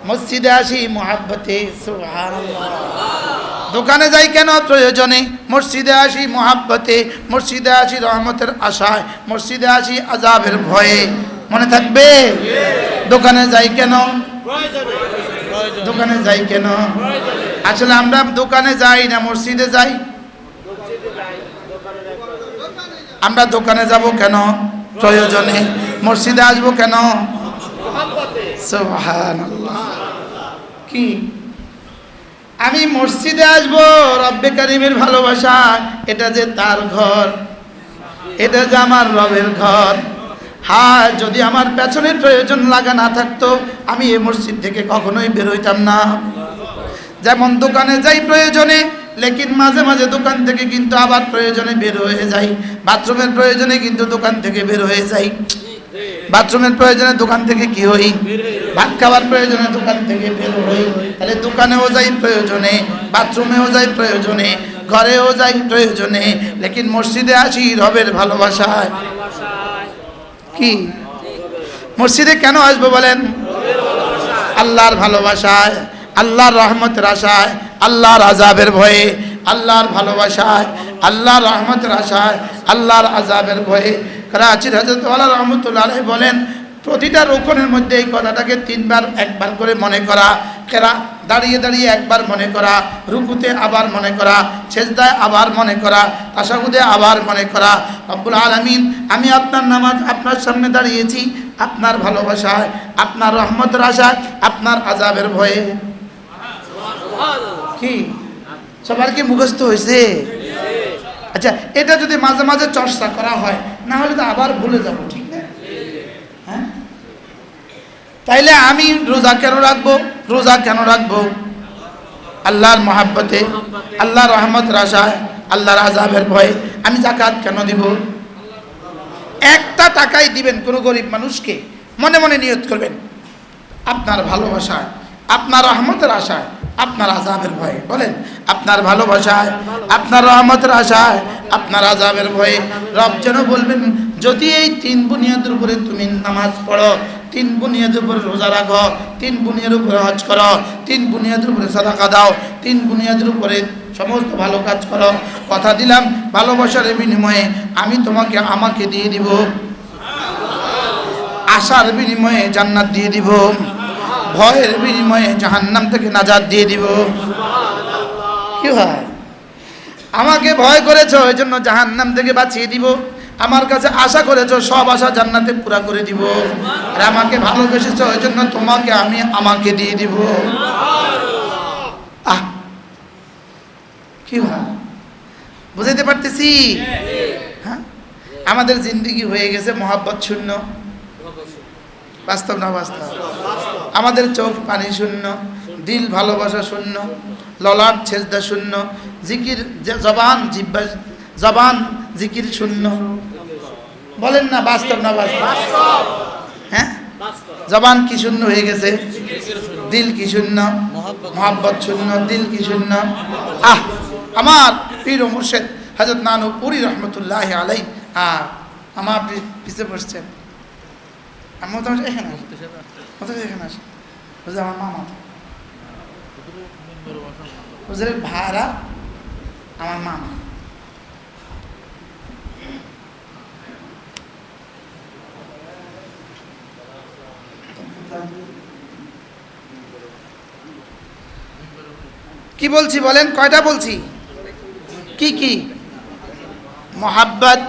মসজিদে আসি মুহাব্বতে। সুবহানাল্লাহ। দোকানে যাই কেন? প্রয়োজনে। মসজিদে আসি মুহাব্বতে, মসজিদে আসি রহমতের আশায়, মসজিদে আসি আযাবের ভয়ে। মনে থাকবে? দোকানে যাই কেন? দোকানে যাই কেন? আসলে আমরা দোকানে যাই না, মসজিদে যাই। আমরা দোকানে যাব কেন? প্রয়োজনে। মসজিদে আসবো কেন? সুবহানাল্লাহ। কি আমি মসজিদে আসবো রব্বে কারিমের ভালোবাসা, এটা যে তার ঘর, এটা যে আমার রবের ঘর। হ্যাঁ, যদি আমার পেছনের প্রয়োজন লাগা না থাকতো, আমি এই মসজিদ থেকে কখনোই বের হইতাম না। যেমন দোকানে যাই প্রয়োজনে, লেকিন মাঝে মাঝে দোকান থেকে কিন্তু আবার প্রয়োজনে বের হয়ে যাই। বাথরুমের প্রয়োজনে কিন্তু দোকান থেকে বের হয়ে যাই। বাথরুমের প্রয়োজনে দোকান থেকে কি হই? ভাত খাবার প্রয়োজনে দোকান থেকে বের হই। তাহলে দোকানেও যাই প্রয়োজনে, বাথরুমেও যাই প্রয়োজনে, ঘরেও যাই প্রয়োজনে, লেকিন মসজিদে আসি রবের ভালোবাসায়। কি মসজিদে কেন আসবো বলেন? আল্লাহর ভালোবাসায়, আল্লাহর রহমতের আশায়, আল্লাহর আযাবের ভয়ে। আল্লাহর ভালোবাসায়, আল্লাহর রহমতের আশায়, আল্লাহর আযাবের ভয়ে। করাচির হযরত ওয়ালা রহমতুল্লাহ আলাইহি বলেন, প্রতিটা রুকুনের মধ্যে এই কথাটাকে 3 বার, 1 বার করে মনে করা। কেরা দাঁড়িয়ে দাঁড়িয়ে 1 বার মনে করা, রুকুতে আবার মনে করা, সেজদায় আবার মনে করা, তাশাহুদে আবার মনে করা। রব্বুল আলামিন, আমি আপনার নামাজ আপনার সামনে দাঁড়িয়েছি আপনার ভালোবাসায়, আপনার রহমতের আশায়, আপনার আযাবের ভয়ে। কি সবার কি মুখস্থ হয়েছে? আচ্ছা, এটা যদি মাঝে মাঝে চর্চা করা হয়, না হলে তো আবার ভুলে যাব, ঠিক না? হ্যাঁ, তাইলে আমি রোজা কেন রাখবো? রোজা কেন রাখবো? আল্লাহর মহাব্বতে, আল্লাহর রহমতের আশায়, আল্লাহর আযাবের ভয়ে। আমি যাকাত কেন দিব? 1টা টাকাই দিবেন কোনো গরিব মানুষকে, মনে মনে নিয়ত করবেন আপনার ভালোবাসায়, আপনার রহমতের আশায়, আপনার আযাবের ভয়ে। বলেন, আপনার ভালোবাসায়, আপনার রহমতের আশায়, আপনার আযাবের ভয়ে। রব যেন বলবেন, যদি এই 3 বুনিয়াদের উপরে তুমি নামাজ পড়ো, তিন বুনিয়াদের উপরে রোজা রাখো, তিন বুনিয়াদের উপরে হজ করো, তিন বুনিয়াদের উপরে সাদাকা দাও, তিন বুনিয়াদের উপরে সমস্ত ভালো কাজ করো। কথা দিলাম ভালোবাসার বিনিময়ে আমি তোমাকে আমাকে দিয়ে দিব, আশার বিনিময়ে জান্নাত দিয়ে দিব, ভয়ের বিনিময়ে জাহান্নাম থেকে নাজাত দিয়ে দিব। কি হয়? আমাকে ভয় করেছো এই জন্য জাহান্নাম থেকে বাঁচিয়ে দিব, আমার কাছে আশা করেছো সব আশা জান্নাতে পুরা করে দিব, আর আমাকে ভালোবেসেছো এই জন্য তোমাকে আমি আমাকে দিয়ে দিব। আহ, কি হয়? বুঝাইতে পারতেছি? হ্যাঁ, আমাদের জিন্দেগি হয়ে গেছে মহাব্বত শূন্য। বাস্তব না বাস্তব? আমাদের চোখ পানি শূন্য, দিল ভালোবাসা শূন্য, ললাট ছেজদা শূন্য, জিকির জবান জিকির শূন্য। বলেন না বাস্তব না বাস্তব? হ্যাঁ, জবান কি শূন্য হয়ে গেছে, দিল কি শূন্য, মহাব্বত শূন্য, দিল কি শূন্য। আমার পীর ও মুর্শিদ হযরত নানুপুরি রহমতুল্লাহ আলাইহি আমার পিছে বসছেন। আমি এখানে আসি, আমার মামা হুজুরের ভাইরা আমার মামা। কি বলছি বলেন? কয়টা বলছি? কি কি? মোহাব্বত,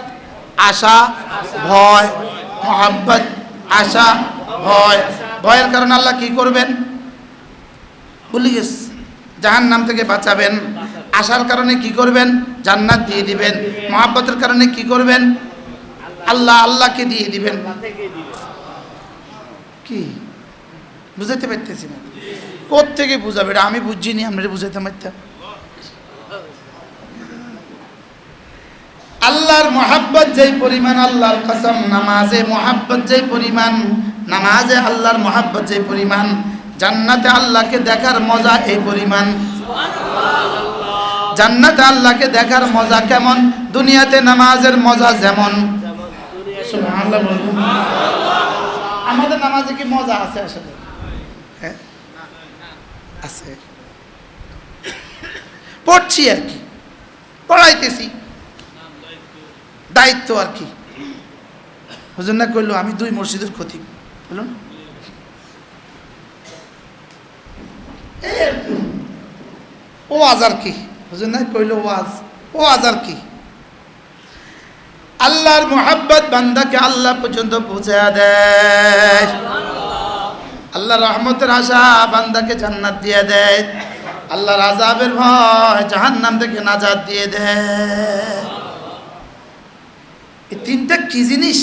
আশা, ভয়। মোহাব্বত, আশা, ভয়। ভয়ের কারণে আল্লাহ কি করবেন? ভুলে গেছে, জাহান্নাম থেকে বাঁচাবেন। আশার কারণে কি করবেন? জান্নাত দিয়ে দিবেন। মোহাব্বতের কারণে কি করবেন? আল্লাহকে দিয়ে দিবেন। কি বুঝাইতে পারতেছি না? কোত্থেকে বুঝাবে? এটা আমি বুঝিনি, আমরা বুঝাইতে পারতাম। আল্লাহর মোহাব্বত যেই পরিমাণ, আল্লাহর কসম, নামাজে মোহাব্বত যেই পরিমাণ, নামাজে আল্লাহর মোহাব্বত যেই পরিমাণ, জান্নাতে আল্লাহকে দেখার মজা এই পরিমাণ। জান্নাতে আল্লাহকে দেখার মজা কেমন? দুনিয়াতে নামাজের মজা যেমন। সুবহানাল্লাহ বলুন। আমাদের নামাজে কি মজা আছে আসলে? হ্যাঁ আছে, পড়ছি আর কি, পড়াইতেছি, দায়িত্ব আর কি। হুজুর না কইলো আমি 2 মসজিদের খতিব, বলুন ওয়াজ আর কি। হুজুর না কইলো ওয়াজ আর কি। আল্লাহর মোহাব্বত বান্দাকে আল্লাহ পর্যন্ত পৌঁছে দেয়। আল্লাহর রহমতের আশা বান্দাকে জান্নাত দিয়ে দেয়। আল্লাহর আযাবের ভয় জাহান্নাম থেকে নাজাত দিয়ে দেয়। এই তিনটা কি জিনিস?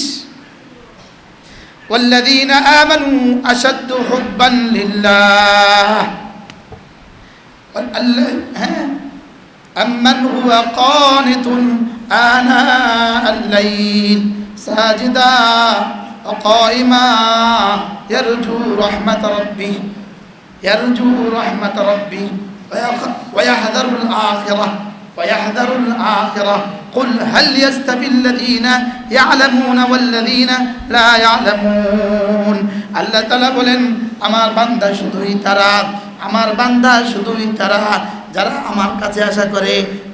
ওয়াল্লাযীনা আমানু আশাদ্দু হুব্বান লিল্লাহ আম্মান হুয়া কানিতুন آناء الليل ساجدا وقائما يرجو رحمة ربه ويحذر الآخرة قل هل يستوي الذين يعلمون والذين لا يعلمون আল্লাহ তাআলা বলেন আমার বান্দা শুধুই তারা যারা আমার কাছে আশা করে,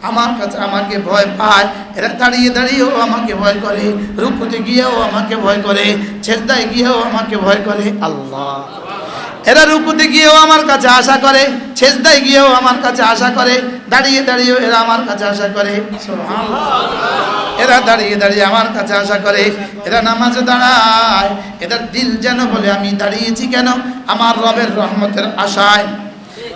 আমার কাছে আমাকে ভয় পায়। এরা দাঁড়িয়ে দাঁড়িয়েও আমাকে ভয় করে, রুকুতে গিয়েও আমাকে ভয় করে, সেজদায় গিয়েও আমাকে ভয় করে। আল্লাহ, এরা রুকুতে গিয়েও আমার কাছে আশা করে, সেজদায় গিয়েও আমার কাছে আশা করে, দাঁড়িয়ে দাঁড়িয়েও এরা আমার কাছে আশা করে। সুবহানাল্লাহ, এরা দাঁড়িয়ে দাঁড়িয়ে আমার কাছে আশা করে, এরা নামাজে দাঁড়ায়, এদের দিল যেন বলে আমি দাঁড়িয়েছি কেন? আমার রবের রহমতের আশায়।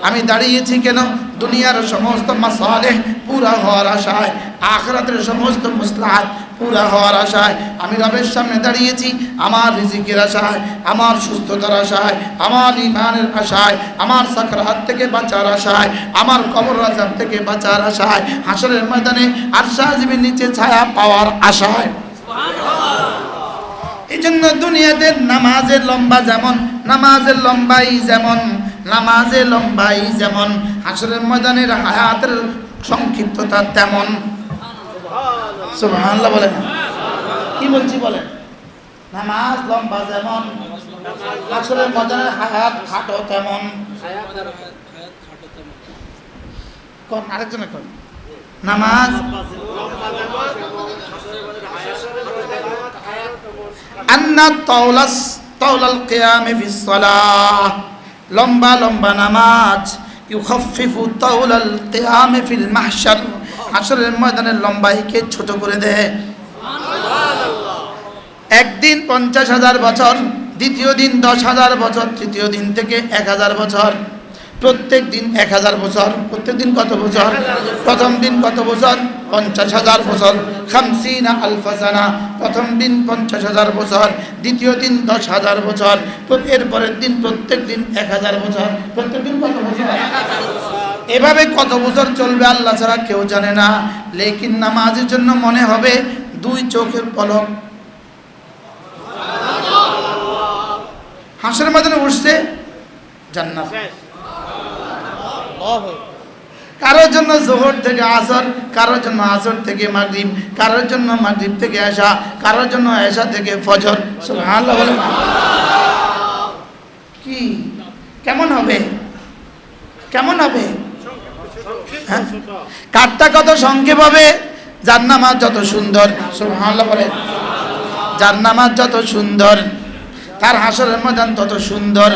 আমি দাঁড়িয়েছি কেন? দুনিয়ার সমস্ত মাসালেহ পুরা হওয়ার আশায়, আখিরাতের সমস্ত মাসলাহাত পুরা হওয়ার আশায় আমি রবের সামনে দাঁড়িয়েছি। আমার রিজিকের আশায়, আমার সুস্থতার আশায়, আমার ঈমানের আশায়, আমার সাকরাত থেকে বাঁচার আশায়, আমার কবর আযাব থেকে বাঁচার আশায়, হাসরের ময়দানে আরশ আজিমের নিচে ছায়া পাওয়ার আশায়। সুবহানাল্লাহ। এই জন্য দুনিয়াতে নামাজের লম্বাই যেমন হাসরের ময়দানের হায়াতের সংক্ষিপ্ততা তেমন। সুবহানাল্লাহ বলেন। কি বলছি বলেন? নামাজ লম্বা যেমন হাসরের ময়দানের হায়াত খাটো তেমন। কোন আরেকজনে কোন নামাজ আন্না তাওলাল কিয়ামি ফিস সালাহ, লম্বা লম্বা নামাজ ইউখাফিফু তাওলাল কিয়ামি ফিল মাহশার, হাসরের ময়দানের লম্বাইকে ছোট করে দেয়। একদিন 50,000 বছর, দ্বিতীয় দিন 10,000 বছর, তৃতীয় দিন থেকে 1,000 বছর, প্রত্যেক দিন 1,000 বছর। প্রত্যেক দিন কত বছর? প্রথম দিন কত বছর? 50,000 বছর। 50 আলফা সানা, প্রথম দিন 50,000 বছর, দ্বিতীয় দিন 10,000 বছর, এরপরের দিন প্রত্যেক দিন 1,000 বছর। প্রত্যেক দিন কত বছর? এভাবে কত বছর চলবে আল্লাহ ছাড়া কেউ জানে না। লেকিন নামাজের জন্য মনে হবে 2 চোখের পলক। হাসরের ময়দানে উঠছে জান্নাত, কারোর জন্য যোহর থেকে আসর, কারোর জন্য আসর থেকে মাগরিব, কারোর জন্য মাগরিব থেকে এশা, কারোর জন্য এশা থেকে ফজর। সুবহানাল্লাহ বলেন। কি কেমন হবে? কেমন হবে? হ্যাঁ? কাঠটা কত সংক্ষেপ হবে? যার নামাজ যত সুন্দর, সুবহানাল্লাহ বলেন, যার নামাজ যত সুন্দর তার হাসরের ময়দান তত সুন্দর।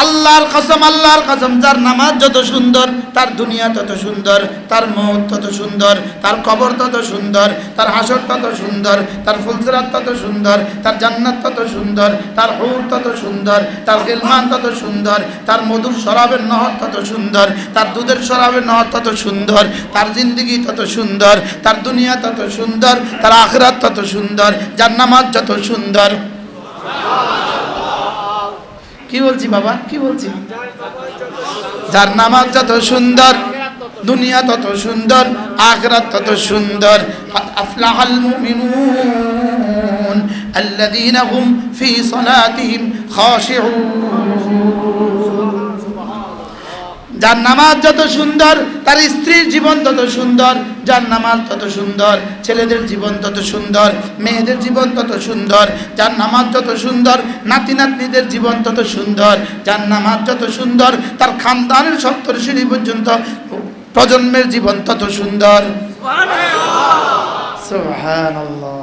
আল্লাহর কসম, যার নামাজ যত সুন্দর তার দুনিয়া তত সুন্দর, তার মওত তত সুন্দর, তার কবর তত সুন্দর, তার হাসর তত সুন্দর, তার ফুলসিরাত তত সুন্দর, তার জান্নাত তত সুন্দর, তার হুর তত সুন্দর, তার গিলমান তত সুন্দর, তার মধুর শরাবের নহর তত সুন্দর, তার দুধের শরাবের নহর তত সুন্দর, তার জিন্দেগি তত সুন্দর, তার দুনিয়া তত সুন্দর, তার আখিরাত তত সুন্দর, যার নামাজ যত সুন্দর। কি বলছি বাবা, কি বলছি? যার নামাজ যত সুন্দর দুনিয়া তত সুন্দর, আখিরাত তত সুন্দর। আফলাহাল মুমিনুন আল্লাযীনা হুম ফি সালাতিহিম খাশিউন। যার নামাজ যত সুন্দর তার স্ত্রীর জীবন তত সুন্দর, যার নামাজ তত সুন্দর ছেলেদের জীবন তত সুন্দর, মেয়েদের জীবন তত সুন্দর, যার নামাজ যত সুন্দর নাতি নাতনিদের জীবন তত সুন্দর, যার নামাজ যত সুন্দর তার খানদানের 70 সিঁড়ি পর্যন্ত প্রজন্মের জীবন তত সুন্দর। সুবহানাল্লাহ।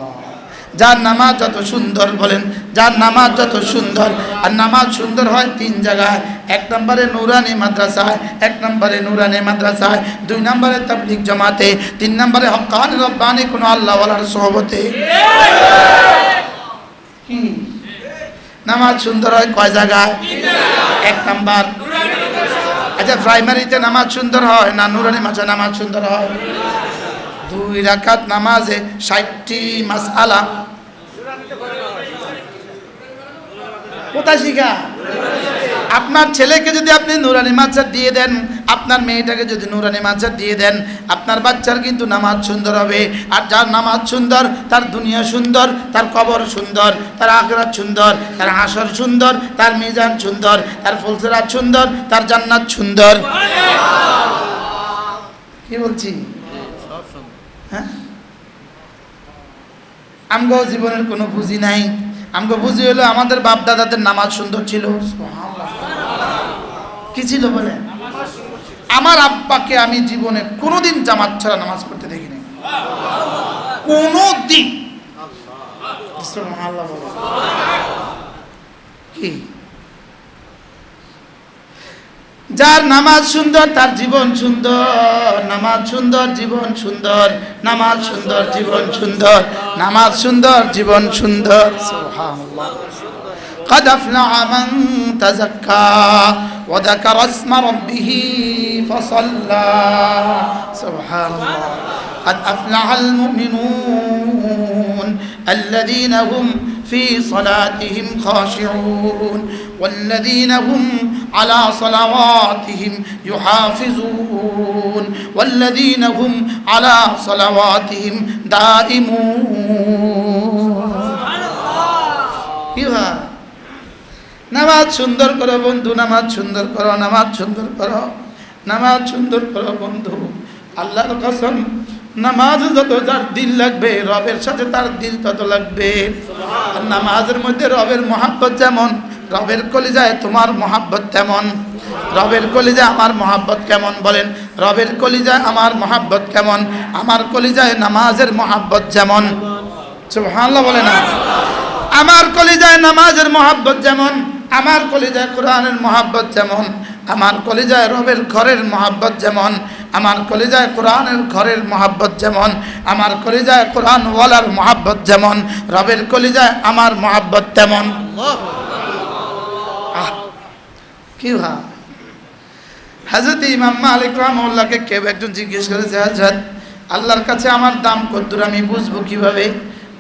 যার নামাজ যত সুন্দর, বলেন যার নামাজ যত সুন্দর। আর নামাজ সুন্দর হয় 3 জায়গায়। 1 নম্বরে নুরানি মাদ্রাসায়, 1 নম্বরে নুরানি মাদ্রাসায়, 2 নম্বরে তাবলীগ জামাতে, 3 নম্বরে হক্কানি রব্বানি কোন আল্লাহওয়ালার সোহবতে। কি নামাজ সুন্দর হয় কয় জায়গায়? 1 নম্বর। আচ্ছা, প্রাইমারিতে নামাজ সুন্দর হয় না নুরানি মাদ্রাসায় নামাজ সুন্দর হয়? 2 রাকাত নামাজে 60টি মাসআলা কোথায় শিখা? আপনার ছেলেকে যদি আপনি নুরানি মাদ্রাসা দিয়ে দেন, আপনার মেয়েটাকে যদি নুরানি মাদ্রাসা দিয়ে দেন, আপনার বাচ্চার কিন্তু নামাজ সুন্দর হবে। আর যার নামাজ সুন্দর তার দুনিয়া সুন্দর, তার কবর সুন্দর, তার আখিরাত সুন্দর, তার হাসর সুন্দর, তার মিজান সুন্দর, তার ফুলসিরাত সুন্দর, তার জান্নাত সুন্দর। কি বলছি? হ্যাঁ, আমগো জীবনের কোনো পুঁজি নাই। আমগো পুঁজি হলো আমাদের বাপ দাদাদের নামাজ সুন্দর ছিল। কি ছিল বলে? আমার আব্বাকে আমি জীবনে কোনোদিন জামাত ছাড়া নামাজ পড়তে দেখিনি, কোনোদিন। কি যার নামাজ সুন্দর তার জীবন সুন্দর, নামাজ সুন্দর জীবন সুন্দর, নামাজ সুন্দর জীবন সুন্দর, নামাজ সুন্দর জীবন সুন্দর। সুবহানাল্লাহ। قد أفلح من تزكى وذكر اسم ربه فصلى. سبحان الله. قد أفلح المؤمنون الذين هم في صلاتهم خاشعون والذين هم على صلواتهم يحافظون والذين هم على صلواتهم دائمون. নামাজ সুন্দর করো বন্ধু, নামাজ সুন্দর করো, নামাজ সুন্দর করো, নামাজ সুন্দর করো বন্ধু। আল্লাহর কসম, নামাজ যত যার দিল লাগবে রবের সাথে তার দিল তত লাগবে। আর নামাজের মধ্যে রবের মহাব্বত যেমন, রবের কলিজায় তোমার মহাব্বত তেমন। রবের কলিজায় আমার মহাব্বত কেমন বলেন? রবের কলিজায় আমার মহাব্বত কেমন? আমার কলিজায় নামাজের মহাব্বত যেমন। সুবহানাল্লাহ বলে না? আমার কলিজায় নামাজের মহাব্বত যেমন, আমার কলিজায় কোরআনের মহাব্বত যেমন, আমার কলিজায় রবের ঘরের মহাব্বত যেমন, আমার কলিজায় কোরআনের ঘরের মহাব্বত যেমন, আমার কলিজায় কোরআন ওয়ালার মহাব্বত যেমন, রবের কলিজায় আমার মহাব্বত তেমন। কি হয়? হযরত ইমাম মালিক রাহমাহুল্লাহকে কেউ একজন জিজ্ঞেস করেছে, হযরত আল্লাহর কাছে আমার দাম কতদূর আমি বুঝবো কিভাবে?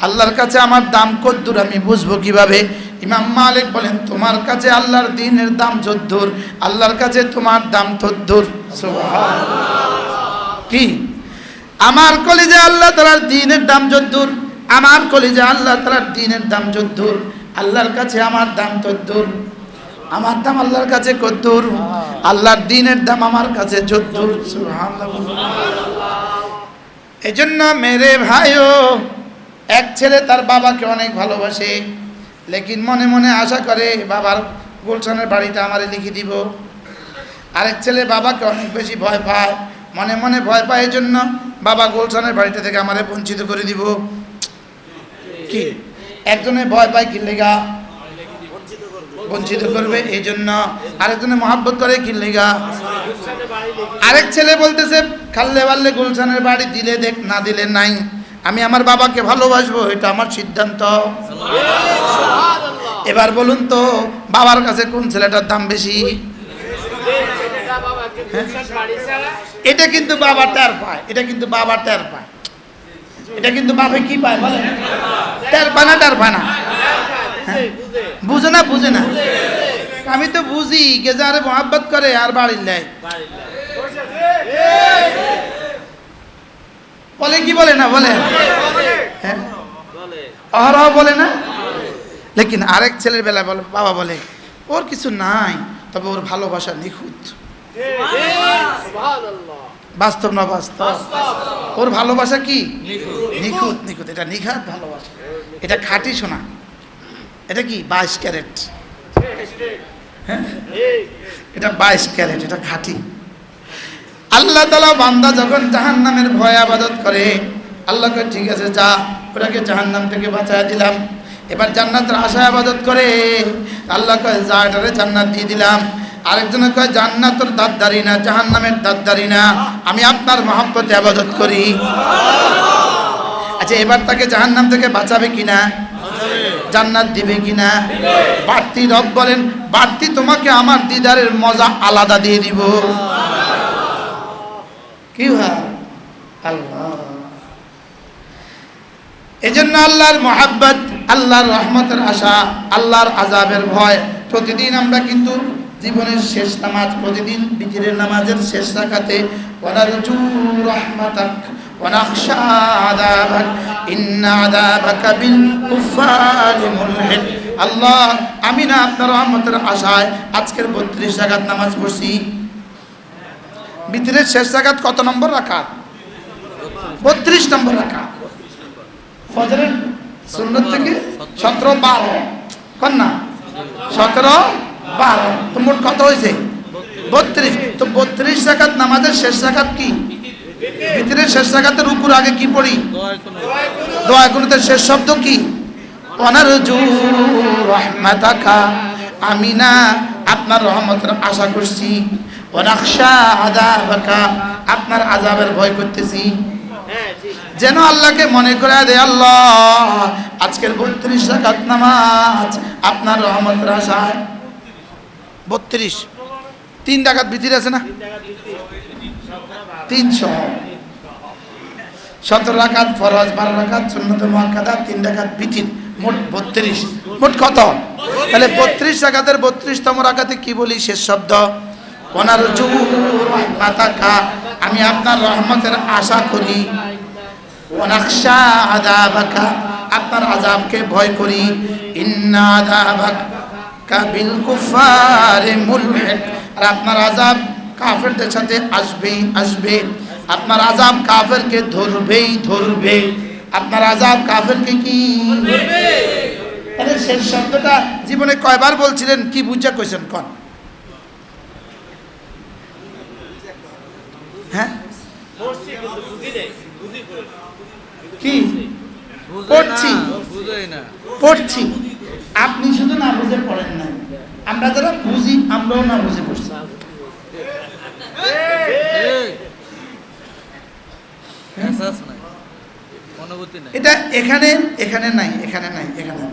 আল্লাহর কাছে আমার দাম কতদূর আমি বুঝবো কিভাবে? ইমাম মালিক বলেন, তোমার কাছে আল্লাহর দ্বীনের দাম যদ্দূর, আল্লাহর কাছে তোমার দাম তদ্দূর। সুবহানাল্লাহ। কি? আমার কলিজায় আল্লাহ তাআলার দ্বীনের দাম যদ্দূর, আমার কলিজায় আল্লাহ তাআলার দ্বীনের দাম যদ্দূর, আল্লাহর কাছে আমার দাম তদ্দূর। আমার দাম আল্লাহর কাছে কদ্দূর, আল্লাহর দ্বীনের দাম আমার কাছে যদ্দূর। সুবহানাল্লাহ। এজন্য মেরে ভাইও, এক ছেলে তার বাবাকে অনেক ভালোবাসে, লেকিন মনে মনে আশা করে বাবার গুলশানের বাড়িটা আমারে লিখে দিব। আরেক ছেলে বাবাকে অনেক বেশি ভয় পায়, মনে মনে ভয় পায়, এই জন্য বাবা গুলশানের বাড়িটা থেকে আমারে বঞ্চিত করে দিব। কি? একজনে ভয় পায় কি লেগা? বঞ্চিত করবে এই জন্য। আরেকজনে মহাব্বত করে কি লেগা? আরেক ছেলে বলতেছে, খাললে বাল্লে গুলশানের বাড়ি দিলে দেখ, না দিলে নাই, আমি আমার বাবাকে ভালোবাসবো, এটা আমার সিদ্ধান্ত। এবার বলুন তো, বাবার কাছে কোন ছেলেটার দাম বেশি? এটা কিন্তু বাবা টের পায়, এটা কিন্তু বাবা টের পায়, এটা কিন্তু বাবা কি পায় বলেন? টের পায় না? টের পায় না? বুঝে না? বুঝে না? আমি তো বুঝি কে যারে মহাব্বত করে আর বাড়ির লাই বলে, কি বলে না বলে? হ্যাঁ, অহরহ বলে না? লেকিন আরেক ছেলের বেলা বলে, বাবা বলে ওর কিছু নাই, তবে ওর ভালোবাসা নিখুঁত। বাস্তব না বাস্তব? ওর ভালোবাসা কি? নিখুঁত। নিখুঁত, এটা নিখাত ভালোবাসা, এটা খাঁটি সোনা। এটা কি? 22 ক্যারেট। হ্যাঁ, এটা 22 ক্যারেট, এটা খাঁটি। আল্লাহ তাআলা বান্দা যখন জাহান্নামের ভয় ইবাদত করে, আল্লাহ কয় ঠিক আছে যা, ওটাকে জাহান্নাম থেকে বাঁচায় দিলাম। এবার জান্নাতের আশা ইবাদত করে, আল্লাহ কয় যা, এটারে জান্নাত দিয়ে দিলাম। আরেকজন কয় জান্নাতের দাঁতদারি না, জাহান্নামের দাঁতদারি না, আমি আপনার মহব্বতে ইবাদত করি। আচ্ছা, এবার তাকে জাহান্নাম থেকে বাঁচাবে কিনা? জান্নাত দিবে কিনা? বাড়তি রব বলেন, বাড়তি তোমাকে আমার দিদারের মজা আলাদা দিয়ে দিব। কি হয়? আল্লাহ। এজন্য আল্লাহর মহাব্বত, আল্লাহর রহমতের আশা, আল্লাহর আযাবের ভয়। প্রতিদিন আমরা কিন্তু জীবনের শেষ নামাজ, প্রতিদিন বিতিরের নামাজের শেষ রাকাতে ওয়ানারজু রাহমাতাক ওয়া নাখশা আযাবাক ইন্না আযাবাকা বিল কুফারি মুলহিক। আল্লাহ, আমি না আপনার রহমতের আশায় আজকের 32 রাকাত নামাজ পড়ছি। বিতিরের শেষ রাকাত কত নম্বর রাকাত? 32 নম্বর রাকাত। ফজরের সুন্নত থেকে 17 12 কোন না 17 12, তো মোট কত হয়েছে? 32। তো 32 রাকাত নামাজের শেষ রাকাত কি? বিতিরের শেষ রাকাতের রুকুর আগে কি পড়ি? দোয়া কুনুতের শেষ শব্দ কি? ওয়ানারজু রাহমাতাকা, আমি না আপনার রহমতের আশা করছি। ওয়া নাখশা আযাবাকা, আপনার আযাবের ভয় করতেছি। যেন আল্লাহকে মনে করে দেয়, আল্লাহ আজকের 32 রাকাত নামাজ আপনার রহমতের আশায়। 32 3 রাকাত বিতির আছে না? 300 17 রাকাত ফরজ, 12 রাকাত সুন্নত মুআক্কাদা, 3 রাকাত বিতির, মোট 32। মোট কত? তাহলে 32 রাকাতের 32তম রাকাতে কি বলি? শেষ শব্দ ওয়ানারজু রাহমাতাকা, আমি আপনার রহমতের আশা করি। ওয়া নাখশা আযাবাকা, আপনার আযাবকে ভয় করি। ইন্না আযাবাকা বিল কুফারি মুলহিক, আর আপনার আযাব কাফেরদের সাথে আসবে। আপনার আযাব কাফেরকে ধরবেই ধরবে। আপনার আযাব কাফেরকে কি ধরবে? তাহলে শেষ শব্দটা জীবনে কয়বার বলছিলেন, কি বুঝা কইছেন কোন? হ্যাঁ কি পড়ছি পড়ছি, আপনি শুধু না বুঝে পড়েন না, আমরা যারা বুঝি আমরাও না বুঝে পড়ছি। এটা এখানে এখানে নাই, এখানে নাই, এখানে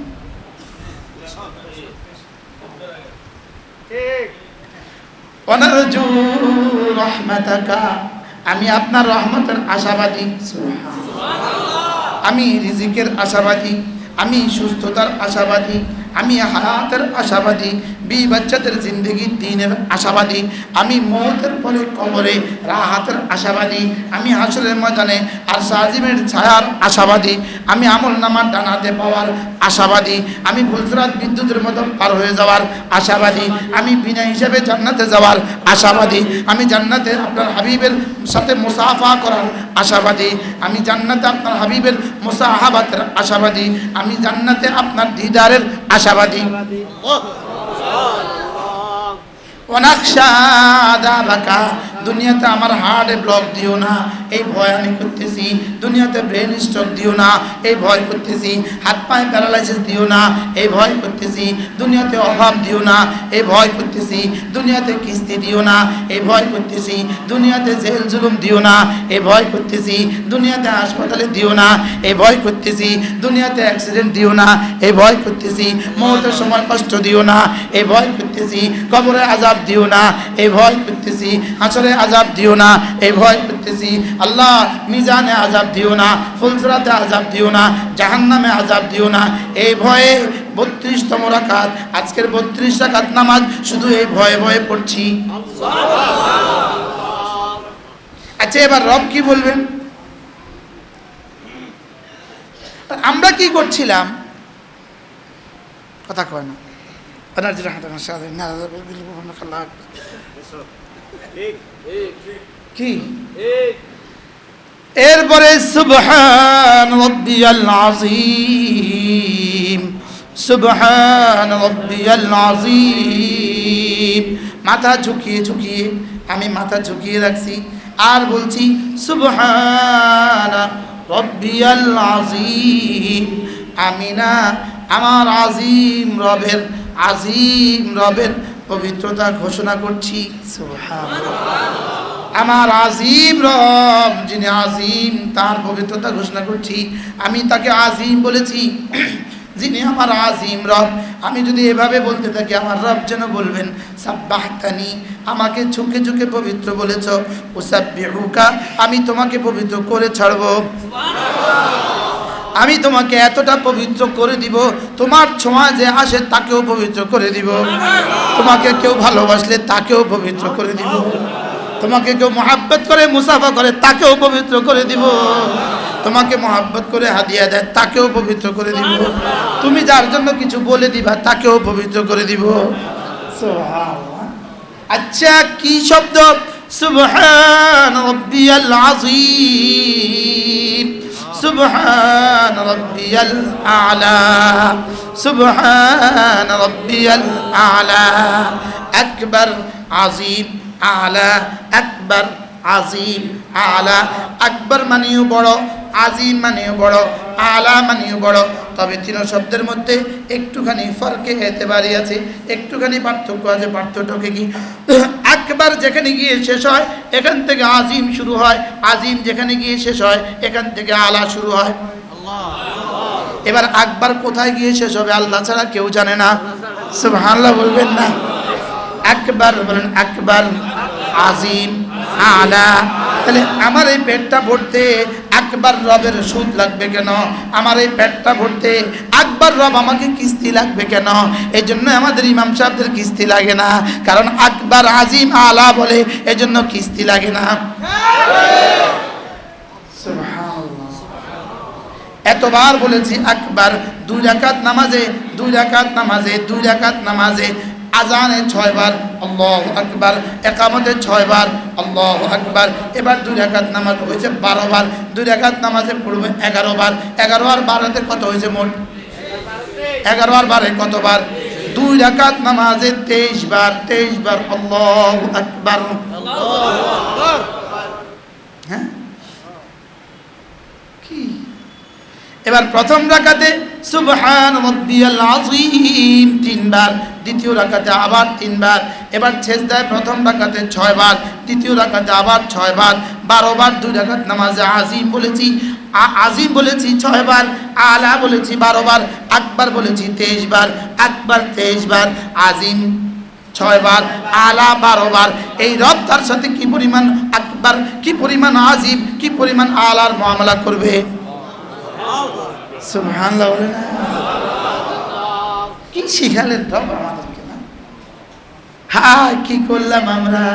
ওয়ানারজু রাহমাতাকা, আমি আপনার রহমতের আশাবাদী, আমি রিজিকের আশাবাদী, আমি সুস্থতার আশাবাদী, আমি হায়াতের আশাবাদী, বাচ্চাদের জিন্দগির দিনের আশাবাদী, আমি মৌতের পরে কবরে রাহাতের আশাবাদী, আমি হাসরের ময়দানে আর সাজিমের ছায়ার আশাবাদী, আমি আমল নামার ডানাতে পাওয়ার আশাবাদী, আমি ফুলসরাত বিদ্যুতের মতো পার হয়ে যাওয়ার আশাবাদী, আমি বিনা হিসাবে জান্নাতে যাওয়ার আশাবাদী, আমি জান্নাতে আপনার হাবিবের সাথে মুসাফা করার আশাবাদী, আমি জান্নাতে আপনার হাবিবের মুসাহাবাতের আশাবাদী, আমি জান্নাতে আপনার দিদারের আশাবাদী। অনাকশা আযাবাকা, দুনিয়াতে আমার হার্টে ব্লক দিও না, এই ভয় আমি করতেছি। দুনিয়াতে ব্রেন স্ট্রোক দিও না, এই ভয় করতেছি। হাত পায়ে প্যারালাইসিস দিও না, এই ভয় করতেছি। দুনিয়াতে অভাব দিও না, এই ভয় করতেছি। দুনিয়াতে কিস্তি দিও না, এই ভয় করতেছি। দুনিয়াতে জেল জুলুম দিও না, এই ভয় করতেছি। দুনিয়াতে হাসপাতালে দিও না, এই ভয় করতেছি। দুনিয়াতে অ্যাক্সিডেন্ট দিও না, এই ভয় করতেছি। মওতের সময় কষ্ট দিও না, এই ভয় করতেছি। কবরে আযাব দিও না, এই ভয় করতেছি। হাসরে আযাব দিও না, এই ভয় করতেছি। আল্লাহ মিজানে আযাব দিও না, ফুলসরাতে আযাব দিও না, জাহান্নামে আযাব দিও না, এই ভয়ে 32তম রাকাত, আজকের 32 রাকাত নামাজ শুধু এই ভয়ে ভয়ে পড়ছি। আচ্ছা এবার রব কি বলবেন? আমরা কি করছিলাম? কথা কয় না। কি এরপরে সুবহান রাব্বিয়াল আযীম, সুবহান রাব্বিয়াল আযীম, মাথা ঝুঁকিয়ে ঝুঁকিয়ে, আমি মাথা ঝুঁকিয়ে রাখছি আর বলছি সুবহান রাব্বিয়াল আযীম। আমি না আমার আজিম রবের, আজিম রবের পবিত্রতা ঘোষণা করছি। সুবহানাল্লাহ, আমার আজিম রব যিনি আজিম তার পবিত্রতা ঘোষণা করছি। আমি তাকে আজিম বলেছি, যিনি আমার আজিম রব। আমি যদি এভাবে বলতে থাকি আমার রব যেন বলবেন সাব্বাহতানি, আমাকে ঝুঁকে ঝুঁকে পবিত্র বলেছ। উসাব্বিহুকা, আমি তোমাকে পবিত্র করে ছাড়ব। আমি তোমাকে এতটা পবিত্র করে দিব, তোমার ছোঁয়া যে আসে তাকেও পবিত্র করে দিব। তোমাকে কেউ ভালোবাসলে তাকেও পবিত্র করে দিব। তোমাকে কেউ মহাব্বত করে মুসাফা করে তাকেও পবিত্র করে দিব। তোমাকে মহাব্বত করে হাদিয়া দেয় তাকেও পবিত্র করে দিব। তুমি যার জন্য কিছু বলে দিবা তাকেও পবিত্র করে দিব। সুবহানাল্লাহ। আচ্ছা কি শব্দ? সুবহান রাব্বিয়াল আযীম, সুবহান রাব্বিয়াল আ'লা, সুবহান রাব্বিয়াল আ'লা। আকবার, আযীম, আ'লা, আকবার, আযীম, আ'লা। আকবার মানেও বড়, আজিম মানেও বড়, আলা মানেও বড়। তবে তিন শব্দের মধ্যে একটুখানি ফরকে এতেবারি আছে, একটুখানি পার্থক্য আছে। পার্থক্যকে কি? আকবার যেখানে গিয়ে শেষ হয় এখান থেকে আজিম শুরু হয়, আজিম যেখানে গিয়ে শেষ হয় এখান থেকে আলা শুরু হয়। এবার আকবার কোথায় গিয়ে শেষ হবে আল্লাহ ছাড়া কেউ জানে না। সুবহানাল্লাহ বলবেন না? আকবার বলেন, আকবার, আজিম, আলা। তাহলে আমার এই পেটটা ভরতে আকবার রবের সুদ লাগবে কেন? আমার এই পেটটা ভরতে আকবার রব আমাকে কিস্তি লাগবে কেন? এই জন্য আমাদের ইমাম সাহেবদের কিস্তি লাগে না, কারণ আকবার, আজিম, আলা বলে, এই জন্য কিস্তি লাগে না। সুবহানাল্লাহ। এতবার বলেছি আকবার। 2 রাকাত নামাজে, 2 রাকাত নামাজে, 2 রাকাত নামাজে আজানে 6 বার আল্লাহু আকবার, ইকামতে 6 বার আল্লাহু আকবার। এবার 2 রাকাত নামাজ হয়েছে 12 বার, 2 রাকাত নামাজে পড়বে 11 বার। 11 আর 12তে কত হয়েছে মোট? 11 আর 12 কতবার? 2 রাকাত নামাজে 23 বার, 23 বার আল্লাহু আকবার। হ্যাঁ কি? এবার প্রথম রাকাতে সুবহান রাব্বিয়াল আযীম 3 বার, দ্বিতীয় রাকাতে আবার 3 বার। এবার সেজদায় প্রথম রাকাতে 6 বার, দ্বিতীয় রাকাতে আবার 6 বার, 12 বার 2 রাকাত নামাজে আযীম বলেছি, আযীম বলেছি 6 বার, আলা বলেছি 12 বার, আকবার বলেছি 23 বার, আকবার 23 বার, আযীম 6 বার, আলা 12 বার। এই রব তার সাথে কি পরিমাণ আকবার, কি পরিমাণ আযীম, কি পরিমাণ আলার মুআমালা করবে। সুবহানাল্লাহ বলে না? কি শিখালেন রব আমাদেরকে না? হ্যাঁ কি করলাম আমরা?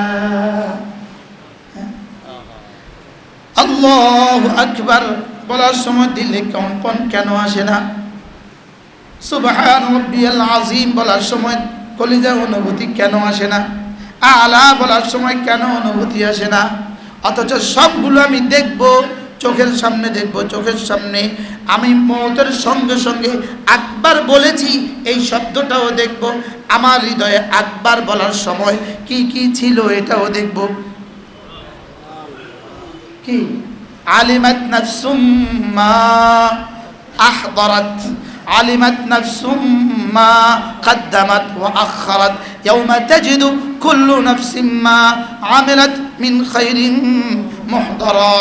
আল্লাহু আকবার বলার সময় দিলে কম্পন কেন আসে না? সুবহান রাব্বিয়াল আযীম বলার সময় কলিজা অনুভূতি কেন আসে না? আলা বলার সময় কেন অনুভূতি আসে না? অথচ সবগুলো আমি দেখব, চোখের সামনে দেখব, চোখের সামনে আমি মওতের সঙ্গে সঙ্গে আকবার বলেছি এই শব্দটাও দেখব, আমার হৃদয়ে আকবার বলার সময় কি কি ছিল এটাও দেখব। কি? আলিমাত নাফসুম মা আহদারাত, আলিমাত নাফসুম মা কদ্দামাত ওয়া আখখারাত, ইয়াওমা তাজিদু কুল্লু নাফসিম মা আমিলাত মিন খাইরিন মুহদারা।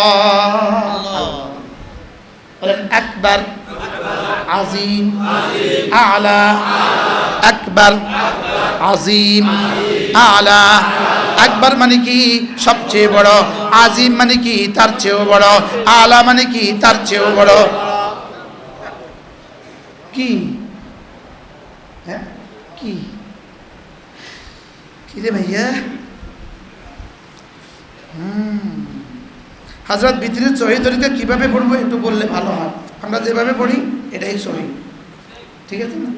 বলেন আকবার, আযীম, আলা, আকবার, আযীম, আলা। আকবার মানে কি? সবচেয়ে বড়। আযীম মানে কি? তার চেয়েও বড়। আলা মানে কি? তার চেয়েও বড়। কি? হ্যাঁ কি? কি রে ভাইয়া? হযরত ভিতরের সহিহ তরিকা কিভাবে পড়বো একটু বললে ভালো হয়। আমরা যেভাবে পড়ি এটাই সহিহ, ঠিক আছে না?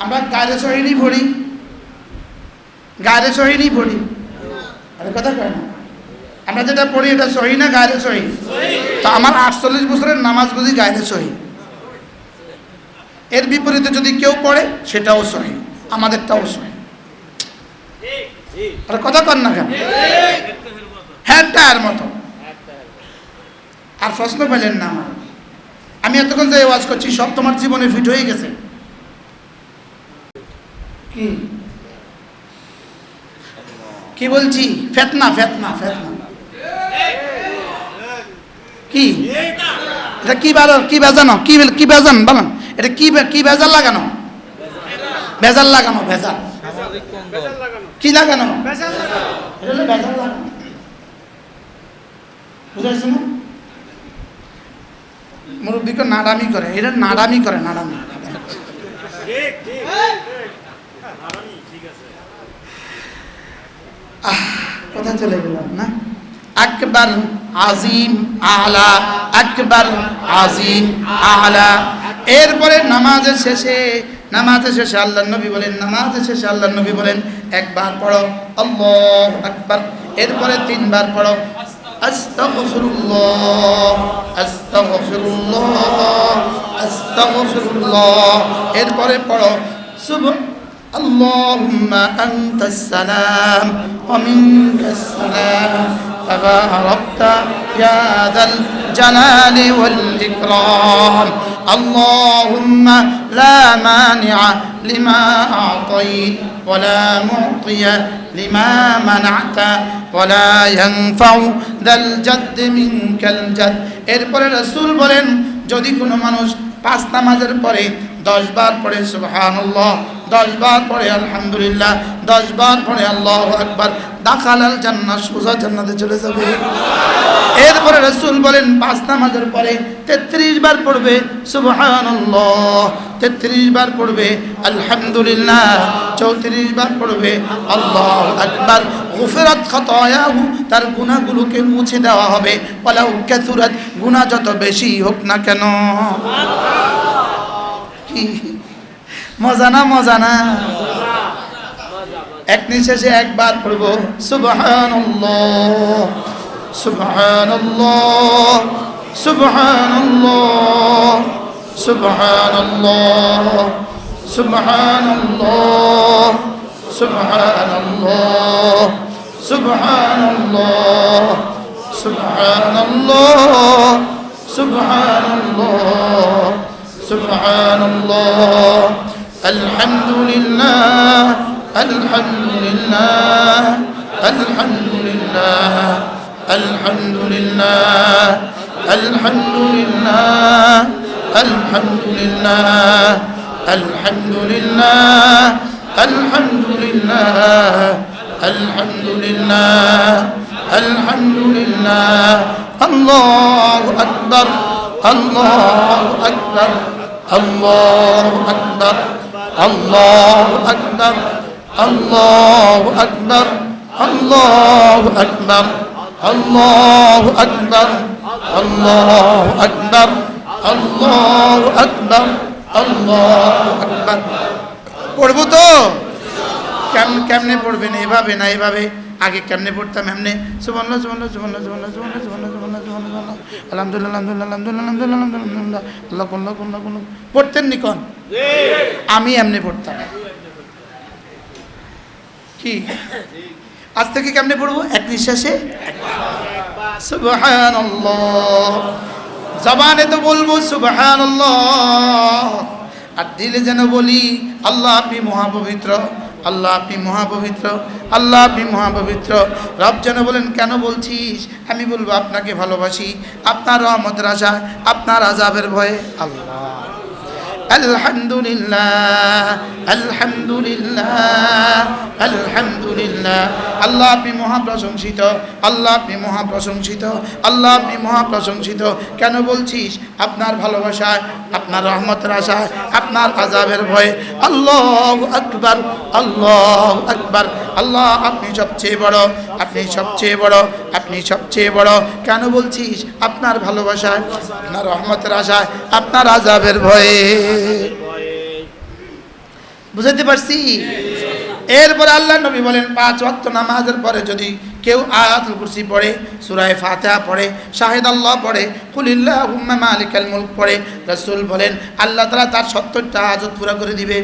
আমরা গায়রে সহিহ পড়ি, গায়রে সহিহ পড়ি, আরে কথা কয় না। আমরা যেটা পড়ি এটা সহিহ না গায়রে সহিহ? তো আমার 48 বছরের নামাজ বুঝি গায়রে সহিহ। এর বিপরীতে যদি কেউ পড়ে সেটাও সহিহ, আমাদেরটাও সহিহ। আরে কথা কন না কেন? হ্যাঁ তার মতো। আর প্রশ্ন পেলেন না আমার, আমি এতক্ষণ যে ওয়াজ করছি সব তোমার জীবনে ফিট হয়ে গেছে। কি কি বলছি? ফেতনা ফেতনা ফেতনা। কি এটা? কি কি বেজানো? কি কি বেজান বলেন? এটা কি কি ভেজাল লাগানো? ভেজাল লাগানো, ভেজাল কি লাগানো? ভেজাল লাগানো, বুঝাইছে না? মুরব্বীকে নাড়ামি করে, এটা নাড়ামি করে, নাড়ামি। কোথায় চলে গেলাম না? আকবার, আযীম, আলা, আকবার, আযীম, আলা। এরপরে নামাজের শেষে, নামাজের শেষে আল্লাহর নবী বলেন, নামাজের শেষে আল্লাহর নবী বলেন একবার পড়ো আল্লাহু আকবার, এরপরে 3 বার পড়ো আস্তাগফিরুল্লাহ, আস্তাগফিরুল্লাহ, আস্তাগফিরুল্লাহ। এরপরে পড়ো আল্লাহুম্মা আনতাস সালাম ওয়া মিনকাস সালাম তাবারাকতা ইয়া যাল জালালি ওয়াল ইকরাম। আল্লাহুম্মা লা মানিআ লিমা আ'তাইত ওয়া লা মু'তিয়া লিমা মানা'তা ওয়া লা ইয়ানফা'ু যাল জাদ্দি মিনকাল জাদ। এরপরে রাসূল বলেন যদি কোনো মানুষ 5 নামাজের পরে 10 বার পড়ে সুবহানাল্লাহ, 10 বার পড়ে আলহামদুলিল্লাহ, 10 বার পড়ে আল্লাহু আকবার, দাখালাল জান্নাহ, সোজা জান্নাতে চলে যাবে। এরপরে রাসূল বলেন 5 নামাজের পরে 33 বার পড়বে সুবহানাল্লাহ, 33 বার পড়বে আলহামদুলিল্লাহ, 34 বার পড়বে আল্লাহু আকবার, গুফিরাত খাতায়াহু, তার গুনাহগুলোকে মুছে দেওয়া হবে, ওয়ালাউ কাসুরাত, গুনাহ যত বেশি হোক না কেন। কি মজা না মজা না? এক নিঃশ্বাসে একবার পড়ব সুবহানাল্লাহ সুবহানাল্লাহ সুবহানাল্লাহ সুবহানাল্লাহ সুবহানাল্লাহ সুবহানাল্লাহ সুবহানাল্লাহ সুবহানাল্লাহ সুবহানাল্লাহ সুবহানাল্লাহ আলহামদুলিল্লাহ আলহামদুলিল্লাহ আলহামদুলিল্লাহ আলহামদুলিল্লাহ আলহামদুলিল্লাহ আলহামদুলিল্লাহ আলহামদুলিল্লাহ আলহামদুলিল্লাহ আলহামদুলিল্লাহ আলহামদুলিল্লাহ আল্লাহু আকবার আল্লাহু আকবার আল্লাহু আকবার আল্লাহু আকবার আল্লাহু আকবার আল্লাহু আকবার আল্লাহু আকবার আল্লাহু আকবার আল্লাহু আকবার আল্লাহু আকবার। পড়বো তো? কেমনে পড়বেন? এভাবে না এভাবে? আগে কেমনে পড়তাম? এমনি সুবহানাল্লাহ সুবহানাল্লাহ সুবহানাল্লাহ সুবহানাল্লাহ সুবহানাল্লাহ সুবহানাল্লাহ সুবহানাল্লাহ আলহামদুলিল্লাহ আলহামদুলিল্লাহ আলহামদুলিল্লাহ আলহামদুলিল্লাহ আল্লাহ আল্লাহ আল্লাহ আল্লাহ। পড়তেন নি কোন? আমি এমনি পড়তাম। কি আজ থেকে কেমনে পড়বো? এক নিঃশ্বাসে সুবহানাল্লাহ। জবানে তো বলবো সুবহানাল্লাহ, আর দিলে যেন বলি আল্লাহ আপনি মহাপবিত্র, আল্লাহ আপনি মহাপবিত্র, আল্লাহ আপনি মহাপবিত্র। রব যেন বলেন কেন বলছিস? আমি বলবো আপনাকে ভালোবাসি, আপনার রহমতের আশায়, আপনার আযাবের ভয়ে। আল্লাহ আলহামদুলিল্লাহ আলহামদুলিল্লাহ আলহামদুলিল্লাহ। আল্লাহ আপনি মহাপ্রশংসিত, আল্লাহ আপনি মহাপ্রশংসিত, আল্লাহ আপনি মহাপ্রশংসিত। কেন বলছিস? আপনার ভালোবাসায়, আপনার রহমতের আশায়, আপনার আযাবের ভয়ে। আল্লাহু আকবার আল্লাহু আকবার। আল্লাহ আপনি সবচেয়ে বড়, আপনি সবচেয়ে বড়, আপনি সবচেয়ে বড়। কেন বলছিস? আপনার ভালোবাসায়, আপনার রহমতের আশায়, আপনার আযাবের ভয়ে। বুঝাতে পারছি? এরপরে আল্লাহ নবী বলেন 5 ওয়াক্ত নামাজের পরে যদি কেউ আয়াতুল কুরসি পড়ে, সূরা ফাতিহা পড়ে, শাহিদাল্লাহ পড়ে, কুলিল্লাহুম্মা মালিকাল মুলক পড়ে, রাসূল বলেন আল্লাহ তাআলা তার 70টা হাজত পুরো করে দিবে।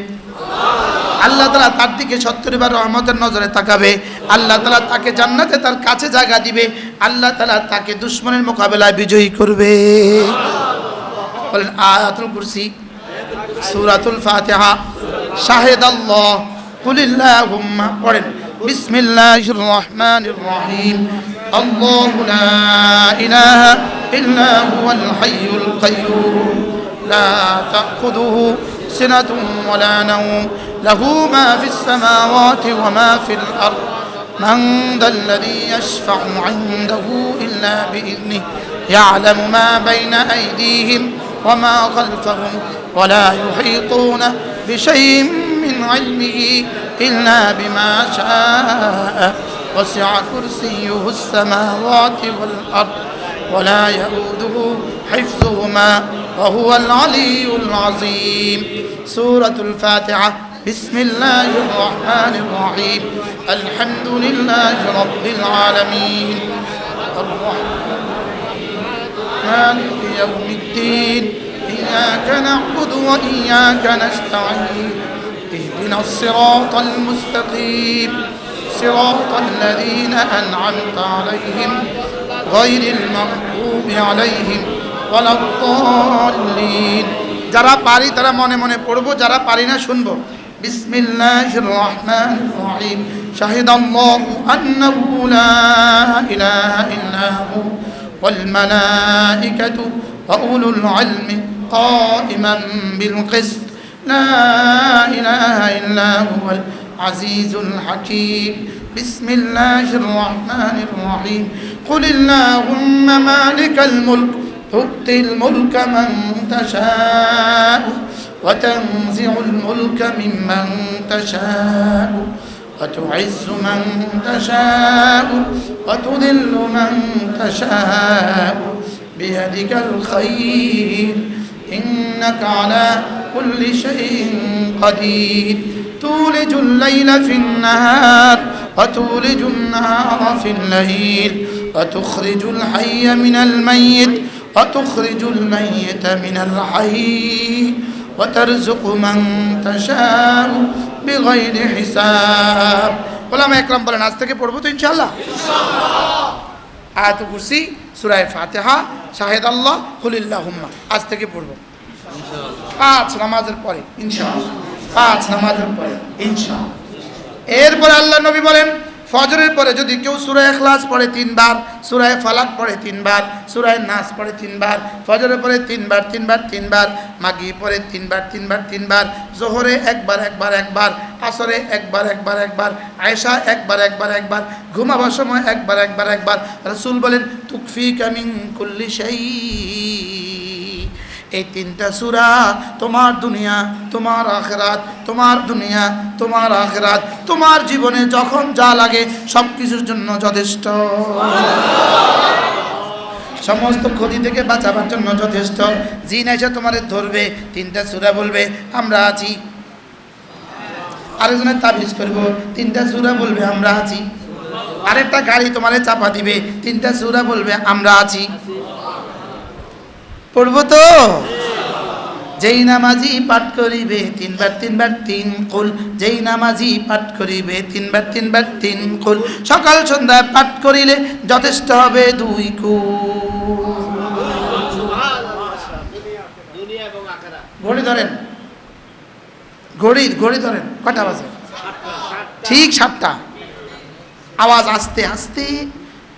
আল্লাহ তাআলা তার দিকে 70 বার রহমতের নজরে তাকাবে। আল্লাহ তাআলা তাকে জান্নাতে তার কাছে জায়গা দিবে। আল্লাহ তাআলা তাকে দুশমনের মোকাবেলায় বিজয়ী করবে। বলেন আয়াতুল কুরসি, সূরাতুল ফাতিহা, শাহিদাল্লাহ, কুলিল্লাহুম্মা পড়েন। বিসমিল্লাহির রহমানির রহিম। আল্লাহু লা ইলাহা ইল্লা হুয়াল হাইয়ুল কাইয়্যুম লা তাখুযুহু সিনাতুন ওয়া লা নাওম লাহু মা ফিস সামাওয়াতি ওয়া মা ফিল আরদ মান যাল্লাযী ইয়াশফা'ু 'ইনদাহু ইল্লা বিইذনিহি ইয়া'লামু মা বাইনা আইদিহিম ওয়া মা খালফাহুম ওয়া লা ইউহীতুনা বিশাইইন من علمه إلا بما شاء وسع كرسيه السماوات والأرض ولا يؤوده حفظهما وهو العلي العظيم. سورة الفاتحة. بسم الله الرحمن الرحيم. الحمد لله رب العالمين الرحمن مالك يوم الدين إياك نعبد وإياك نستعين اهدنا الصراط المستقيم صراط الذين أنعمت عليهم غير المغضوب عليهم ولا الضالين. যারা পারি তারা মনে মনে পড়বো, যারা পারি না শুনবো। বিসমিল্লাহির রহমানির রহিম। শাহিদাল্লাহু আন্নাহু লা ইলাহা ইল্লা হু ওয়াল মালাইকাতু ওয়া উলুল ইলমি কাইমান বিল কিসত لا إله إلا هو العزيز الحكيم. بسم الله الرحمن الرحيم. قل اللهم مالك الملك تؤتي الملك من تشاء وتنزع الملك ممن تشاء وتعز من تشاء وتذل من تشاء بيدك الخير إنك على كل شيء قدير تولج الليل في النهار وتولج النهار في الليل وتخرج الحي من الميت وتخرج الميت من الحي وترزق من تشاء بغير حساب ওলামা একরাম বলেন আজ থেকে পড়বো তো ইনশাআল্লাহ আয়াতুল কুরসি সূরা ফাতিহা শাহিদ আল্লাহ কুলিল্লাহুম্মা আজ থেকে পড়বো ইনশাআল্লাহ 5 নামাজের পরে ইনশাআল্লাহ 5 নামাজের পরে ইনশাআল্লাহ এরপরে আল্লাহ নবী বলেন ফজরের পরে যদি কেউ সূরা ইখলাস পড়ে 3 বার সূরা ফালাক পড়ে 3 বার সূরা নাস পড়ে 3 বার ফজরের পরে 3 বার 3 বার 3 বার মাগরিব পরে 3 বার 3 বার 3 বার যোহরে একবার একবার একবার আসরে একবার একবার একবার আয়েশা একবার একবার একবার ঘুমাবার সময় একবার একবার একবার রাসূল বলেন তুকফিকা মিন কুল্লি শাই এই তিনটা সূরা তোমার দুনিয়া তোমার আখিরাত তোমার দুনিয়া তোমার আখিরাত তোমার জীবনে যখন যা লাগে সব কিছুর জন্য যথেষ্ট সমস্ত ক্ষতি থেকে বাঁচাবার জন্য যথেষ্ট জিন এসে তোমারে ধরবে তিনটা সূরা বলবে আমরা আছি আরেকজনের তাবিজ করব তিনটা সূরা বলবে আমরা আছি আরেকটা গাড়ি তোমারে চাপা দিবে তিনটা সূরা বলবে আমরা আছি পড়ব তো যেই নামাজি পাঠ করিবে 3 বার 3 বার 3 কুল যেই নামাজি পাঠ করিবে 3 বার 3 বার 3 কুল সকাল সন্ধ্যা পাঠ করিলে যথেষ্ট হবে 2 কুল দুনিয়া এবং আখিরাত ঘড়ি ধরেন ঘড়ি ধরেন কটা বাজে ঠিক 7টা আওয়াজ আস্তে আস্তে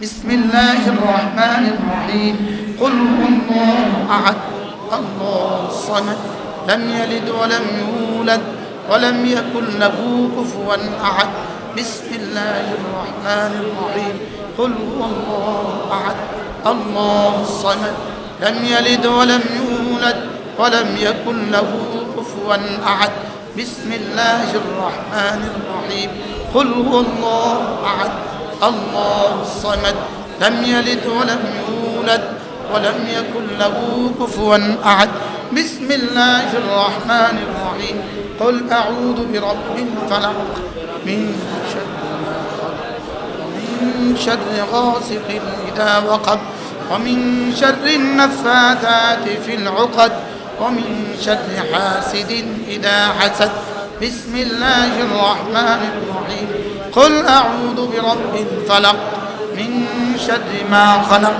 বিসমিল্লাহির রহমানির রহিম কুল হুয়াল্লাহু আহাদ আল্লাহুস সামাদ লাম ইয়ালিদ ওয়া লাম ইউলাদ ওয়া লাম ইয়াকুল লাহু কুফুয়ান আহাদ বিসমিল্লাহির রহমানির রহিম কুল হুয়াল্লাহু আহাদ আল্লাহুস সামাদ লাম ইয়ালিদ ওয়া লাম ইউলাদ ওয়া লাম ইয়াকুল লাহু কুফুয়ান আহাদ বিসমিল্লাহির রহমানির রহিম কুল হুয়াল্লাহু আহাদ আল্লাহুস সামাদ লাম ইয়ালিদ ওয়া লাম ইউলাদ ولم يكن له كفوا أحد بسم الله الرحمن الرحيم قل أعوذ برب الفلق من شر ما خلق ومن شر غاسق إذا وقب ومن شر النفاثات في العقد ومن شر حاسد إذا حسد بسم الله الرحمن الرحيم قل أعوذ برب الفلق من شر ما خلق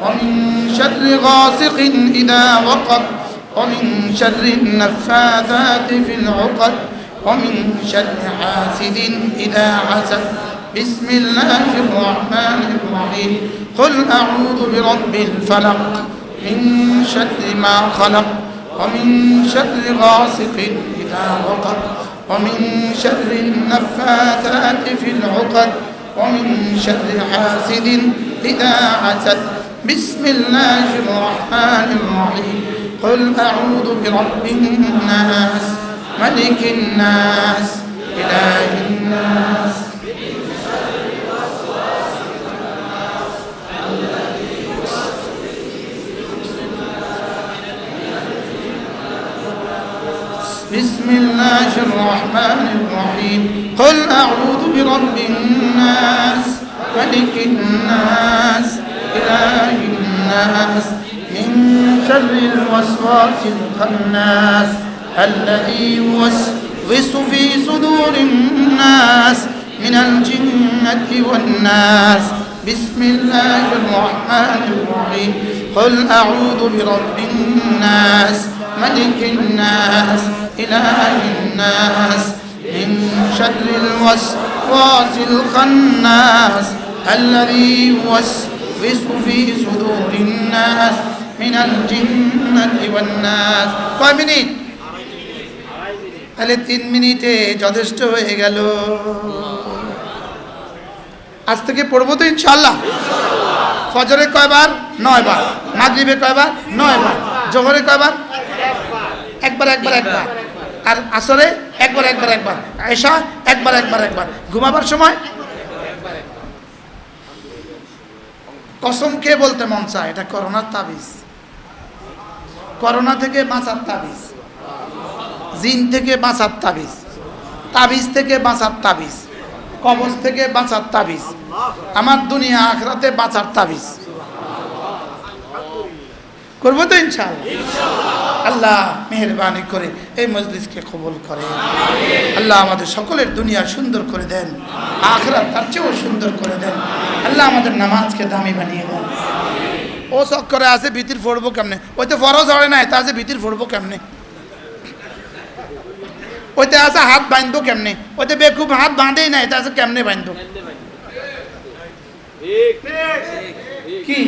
ومن شر غاسق إذا وقب ومن شر النفاثات في العقد ومن شر حاسد إذا حسد بسم الله الرحمن الرحيم قل أعوذ برب الفلق من شر ما خلق ومن شر غاسق إذا وقب ومن شر النفاثات في العقد ومن شر حاسد إذا حسد بسم الله الرحمن الرحيم قل أعوذ برب الناس ملك الناس إله الناس بسم الله الرحمن الرحيم قل أعوذ برب الناس ملك الناس إله الناس من شر الوسواس الخناس الذي يوسوس في صدور الناس من الجنة والناس بسم الله الرحمن الرحيم قل أعوذ برب الناس ملك الناس إله الناس من شر الوسواس الخناس الذي يوسوس في صدور الناس من الجنة والناس কয় মিনিট তাহলে 3 মিনিটে যথেষ্ট হয়ে গেল আজ থেকে পড়বো তো ইনশাআল্লাহ ফজরে কয়বার 9 বার মাগরিবে কয়বার 9 বার জোহরে কয়বার একবার একবার একবার আর আসরে একবার একবার একবার আয়েশা একবার একবার একবার ঘুমাবার সময় কসম কে বলতে মন চায় এটা করোনার তাবিজ করোনা থেকে বাঁচার তাবিজ জিন থেকে বাঁচার তাবিজ, তাবিজ থেকে বাঁচার তাবিজ, কবজ থেকে বাঁচার তাবিজ, আমার দুনিয়া আখরাতে বাঁচার তাবিজ করবো তো ইনশাআল্লাহ। আল্লাহ মেহেরবানি করে এই মজলিসকে কবুল করে। আল্লাহ আমাদের সকলের দুনিয়া সুন্দর করে দেন, আখরাত তার চেয়েও সুন্দর করে দেন। আল্লাহ আমাদের নামাজকে দামি বানিয়ে দেন। ও চক্করে আছে ভিতির ফোড়বো কেমনে, ওইতে ফরজ হয় নাই, তা আছে ভিতির ফোড়বো কেমনে, ওইতে আছে হাত বাঁধবো কেমনে, ওইতে বেকুব হাত বাঁধেই নাই, তা আছে কেমনে বাঁধবো কি,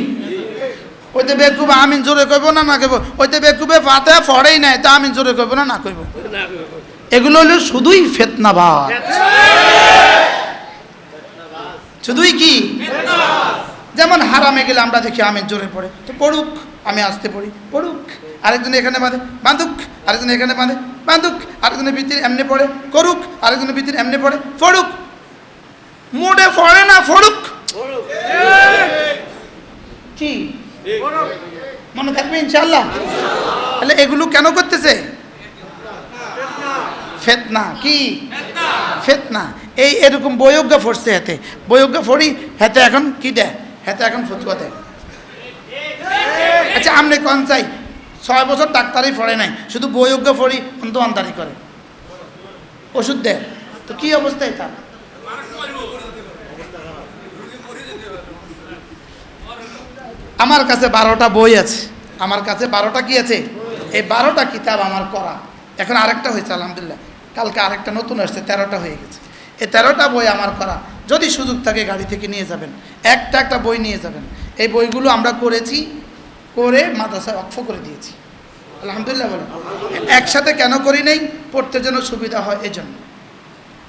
ওইতে বেকুব আমিন জোরে কইব না না কইব, ওইতে বেকুবে ফাতে ফড়েই নাই, তা আমিন জোরে কইব না না কইব। এগুলো হলো শুধুই ফিতনাবাজ, শুধুই কি, যেমন হারামে গেলে আমরা দেখি আমিন জোরে পড়ে, তো পড়ুক, আমি আসতে পড়ি, পড়ুক, আরেকজন এখানে বাঁধে বাঁধুক, আরেকজন এখানে বাঁধে বাঁধুক, আরেকজনের ভিতরে এমনি পড়ে করুক, আরেকজনের ভিতরে এমনি পড়ে ফড়ুক, মোড়ে ফড়ে না ফড়ুক, কি মনে থাকবে ইনশাআল্লাহ। তাহলে এগুলো কেন করতেছে? ফিতনা, কি ফিতনা। এই এরকম বয়োজ্ঞা ফরছে, হাতে বয়োজ্ঞা ফড়ি, হাতে এখন কি দেয়, হাতে এখন ফতুয়া দেয়। আচ্ছা আমনে কোন চাই 6 বছর ডাক্তারই ফড়ে নাই, শুধু বয়োজ্ঞা ফড়ি অন্ত আন্দারি করে, ওষুধ দেয়, তো কি অবস্থা এটা? আমার কাছে 12টা বই আছে, আমার কাছে 12টা কি আছে, এই 12টা কিতাব আমার করা, এখন আরেকটা হয়েছে আলহামদুলিল্লাহ, কালকে আরেকটা নতুন আসছে, 13টা হয়ে গেছে। এই 13টা বই আমার করা, যদি সুযোগ থাকে গাড়ি থেকে নিয়ে যাবেন, একটা একটা বই নিয়ে যাবেন। এই বইগুলো আমরা করেছি, করে মাদ্রাসায় ওয়াকফ করে দিয়েছি আলহামদুলিল্লাহ। বলে একসাথে কেন করি নাই, পড়তে যেন সুবিধা হয় এজন্য,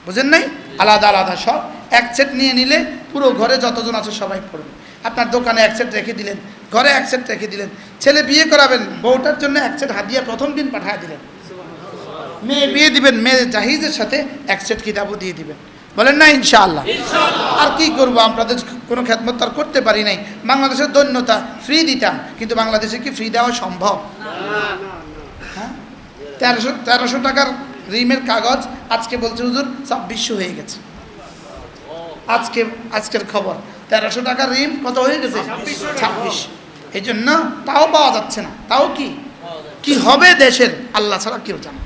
বুঝেন নাই? আলাদা আলাদা সব এক সেট নিয়ে নিলে পুরো ঘরে যতজন আছে সবাই পড়বে। আপনার দোকানে এক সেট রেখে দিলেন, ঘরে এক সেট রেখে দিলেন, ছেলে বিয়ে করাবেন, বউটার জন্য এক সেট হাদিয়া প্রথম দিন পাঠিয়ে দিলেন, মেয়ে বিয়ে দিবেন, মেয়ে জাহিজের সাথে এক সেট কিতাবও দিয়ে দিবেন, বলেন না ইনশাআল্লাহ। আর কি করবো, আপনাদের কোনো খেদমত আর করতে পারি নাই। বাংলাদেশের দৈন্যতা, ফ্রি দিতাম, কিন্তু বাংলাদেশে কি ফ্রি দেওয়া সম্ভব? হ্যাঁ, 1300 টাকার রিমের কাগজ আজকে বলছে হুজুর 2600 হয়ে গেছে। আজকের খবর 1300 টাকার রিম কত হয়ে গেছে, 26। এই জন্য তাও পাওয়া যাচ্ছে না, তাও কি হবে দেশের আল্লাহ ছাড়া কেউ জানে।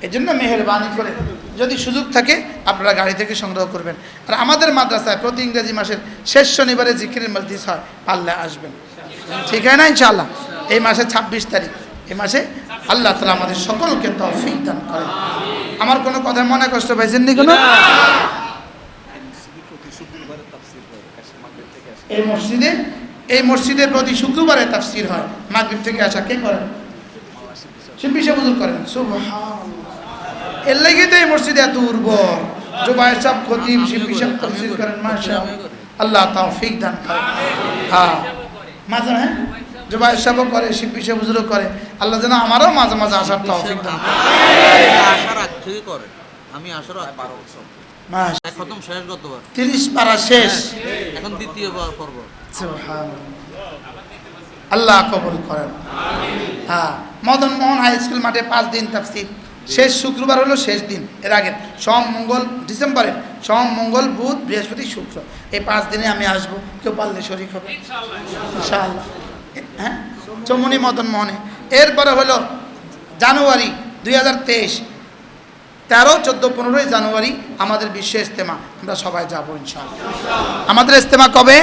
এই জন্য মেহেরবানি করে যদি সুযোগ থাকে আপনারা গাড়ি থেকে সংগ্রহ করবেন। আর আমাদের মাদ্রাসায় প্রতি ইংরেজি মাসের শেষ শনিবারে জিকিরের মজলিস হয়, পারলে আসবেন, ঠিক হয় না ইনশাআল্লাহ। এই মাসে 26 তারিখ, এই মাসে আল্লাহ তাআলা আমাদের সকলকে তৌফিক দান করেন। আমার কোনো কথা মনে কষ্ট পাইছেন নি কোনো? এই মসজিদে প্রতি শুক্রবারে তাফসীর হয়, মাগরিব থেকে আসা কে করেন? শিল্পী সাহেব হুজুর করেন। সুবহানাল্লাহ, এর লাগি তো এই মসজিদে এত উর্বর। জুবায়ের সাহেব খতিব, শিল্পী সাহেব তাফসীর করেন, মাশাআল্লাহ, আল্লাহ তৌফিক দান করেন। হ্যাঁ মাঝে, হ্যাঁ জুবায়ের সাহেবও করে, শিল্পী সাহেব হুজুরও করে, আল্লাহ যেন আমারও মাঝে মাঝে আসার তৌফিক দান করেন। আসার আগ থেকে করে, আমি আসার 12 বছর মাস খতম শেষ গতবার 30 পারা শেষ, এখন দ্বিতীয় পর্ব। আল্লাহ কবুল করেন। হ্যাঁ, মদন মোহন হাই স্কুল মাঠে 5 দিন তাফসীর, শেষ শুক্রবার হলো শেষ দিন। এর আগের সোম মঙ্গল, ডিসেম্বরের সোম মঙ্গল বুধ বৃহস্পতি শুক্র, এই 5 দিনে আমি আসবো, কেউ পারলে শরীক হবে ইনশাআল্লাহ। হ্যাঁ, চমুনি মদন মোহনে। এরপরে হলো জানুয়ারি 2023, 13, 14, 15 জানুয়ারি আমাদের বিশ্ব ইজতেমা, আমরা সবাই যাবো ইনশাআল্লাহ। আমাদের ইজতেমা কবে?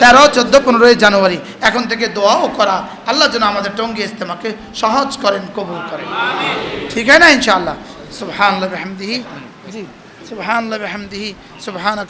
13, 14, 15 জানুয়ারি। এখন থেকে দোয়াও করা, আল্লাহ যেন আমাদের টঙ্গী ইজতেমাকে সহজ করেন, কবুল করেন, ঠিক হয় না ইনশাআল্লাহ। সুবহানাল্লাহি ওয়া বিহামদিহি, জি সুবহানাল্লাহি ওয়া বিহামদিহি, সুবহানাক।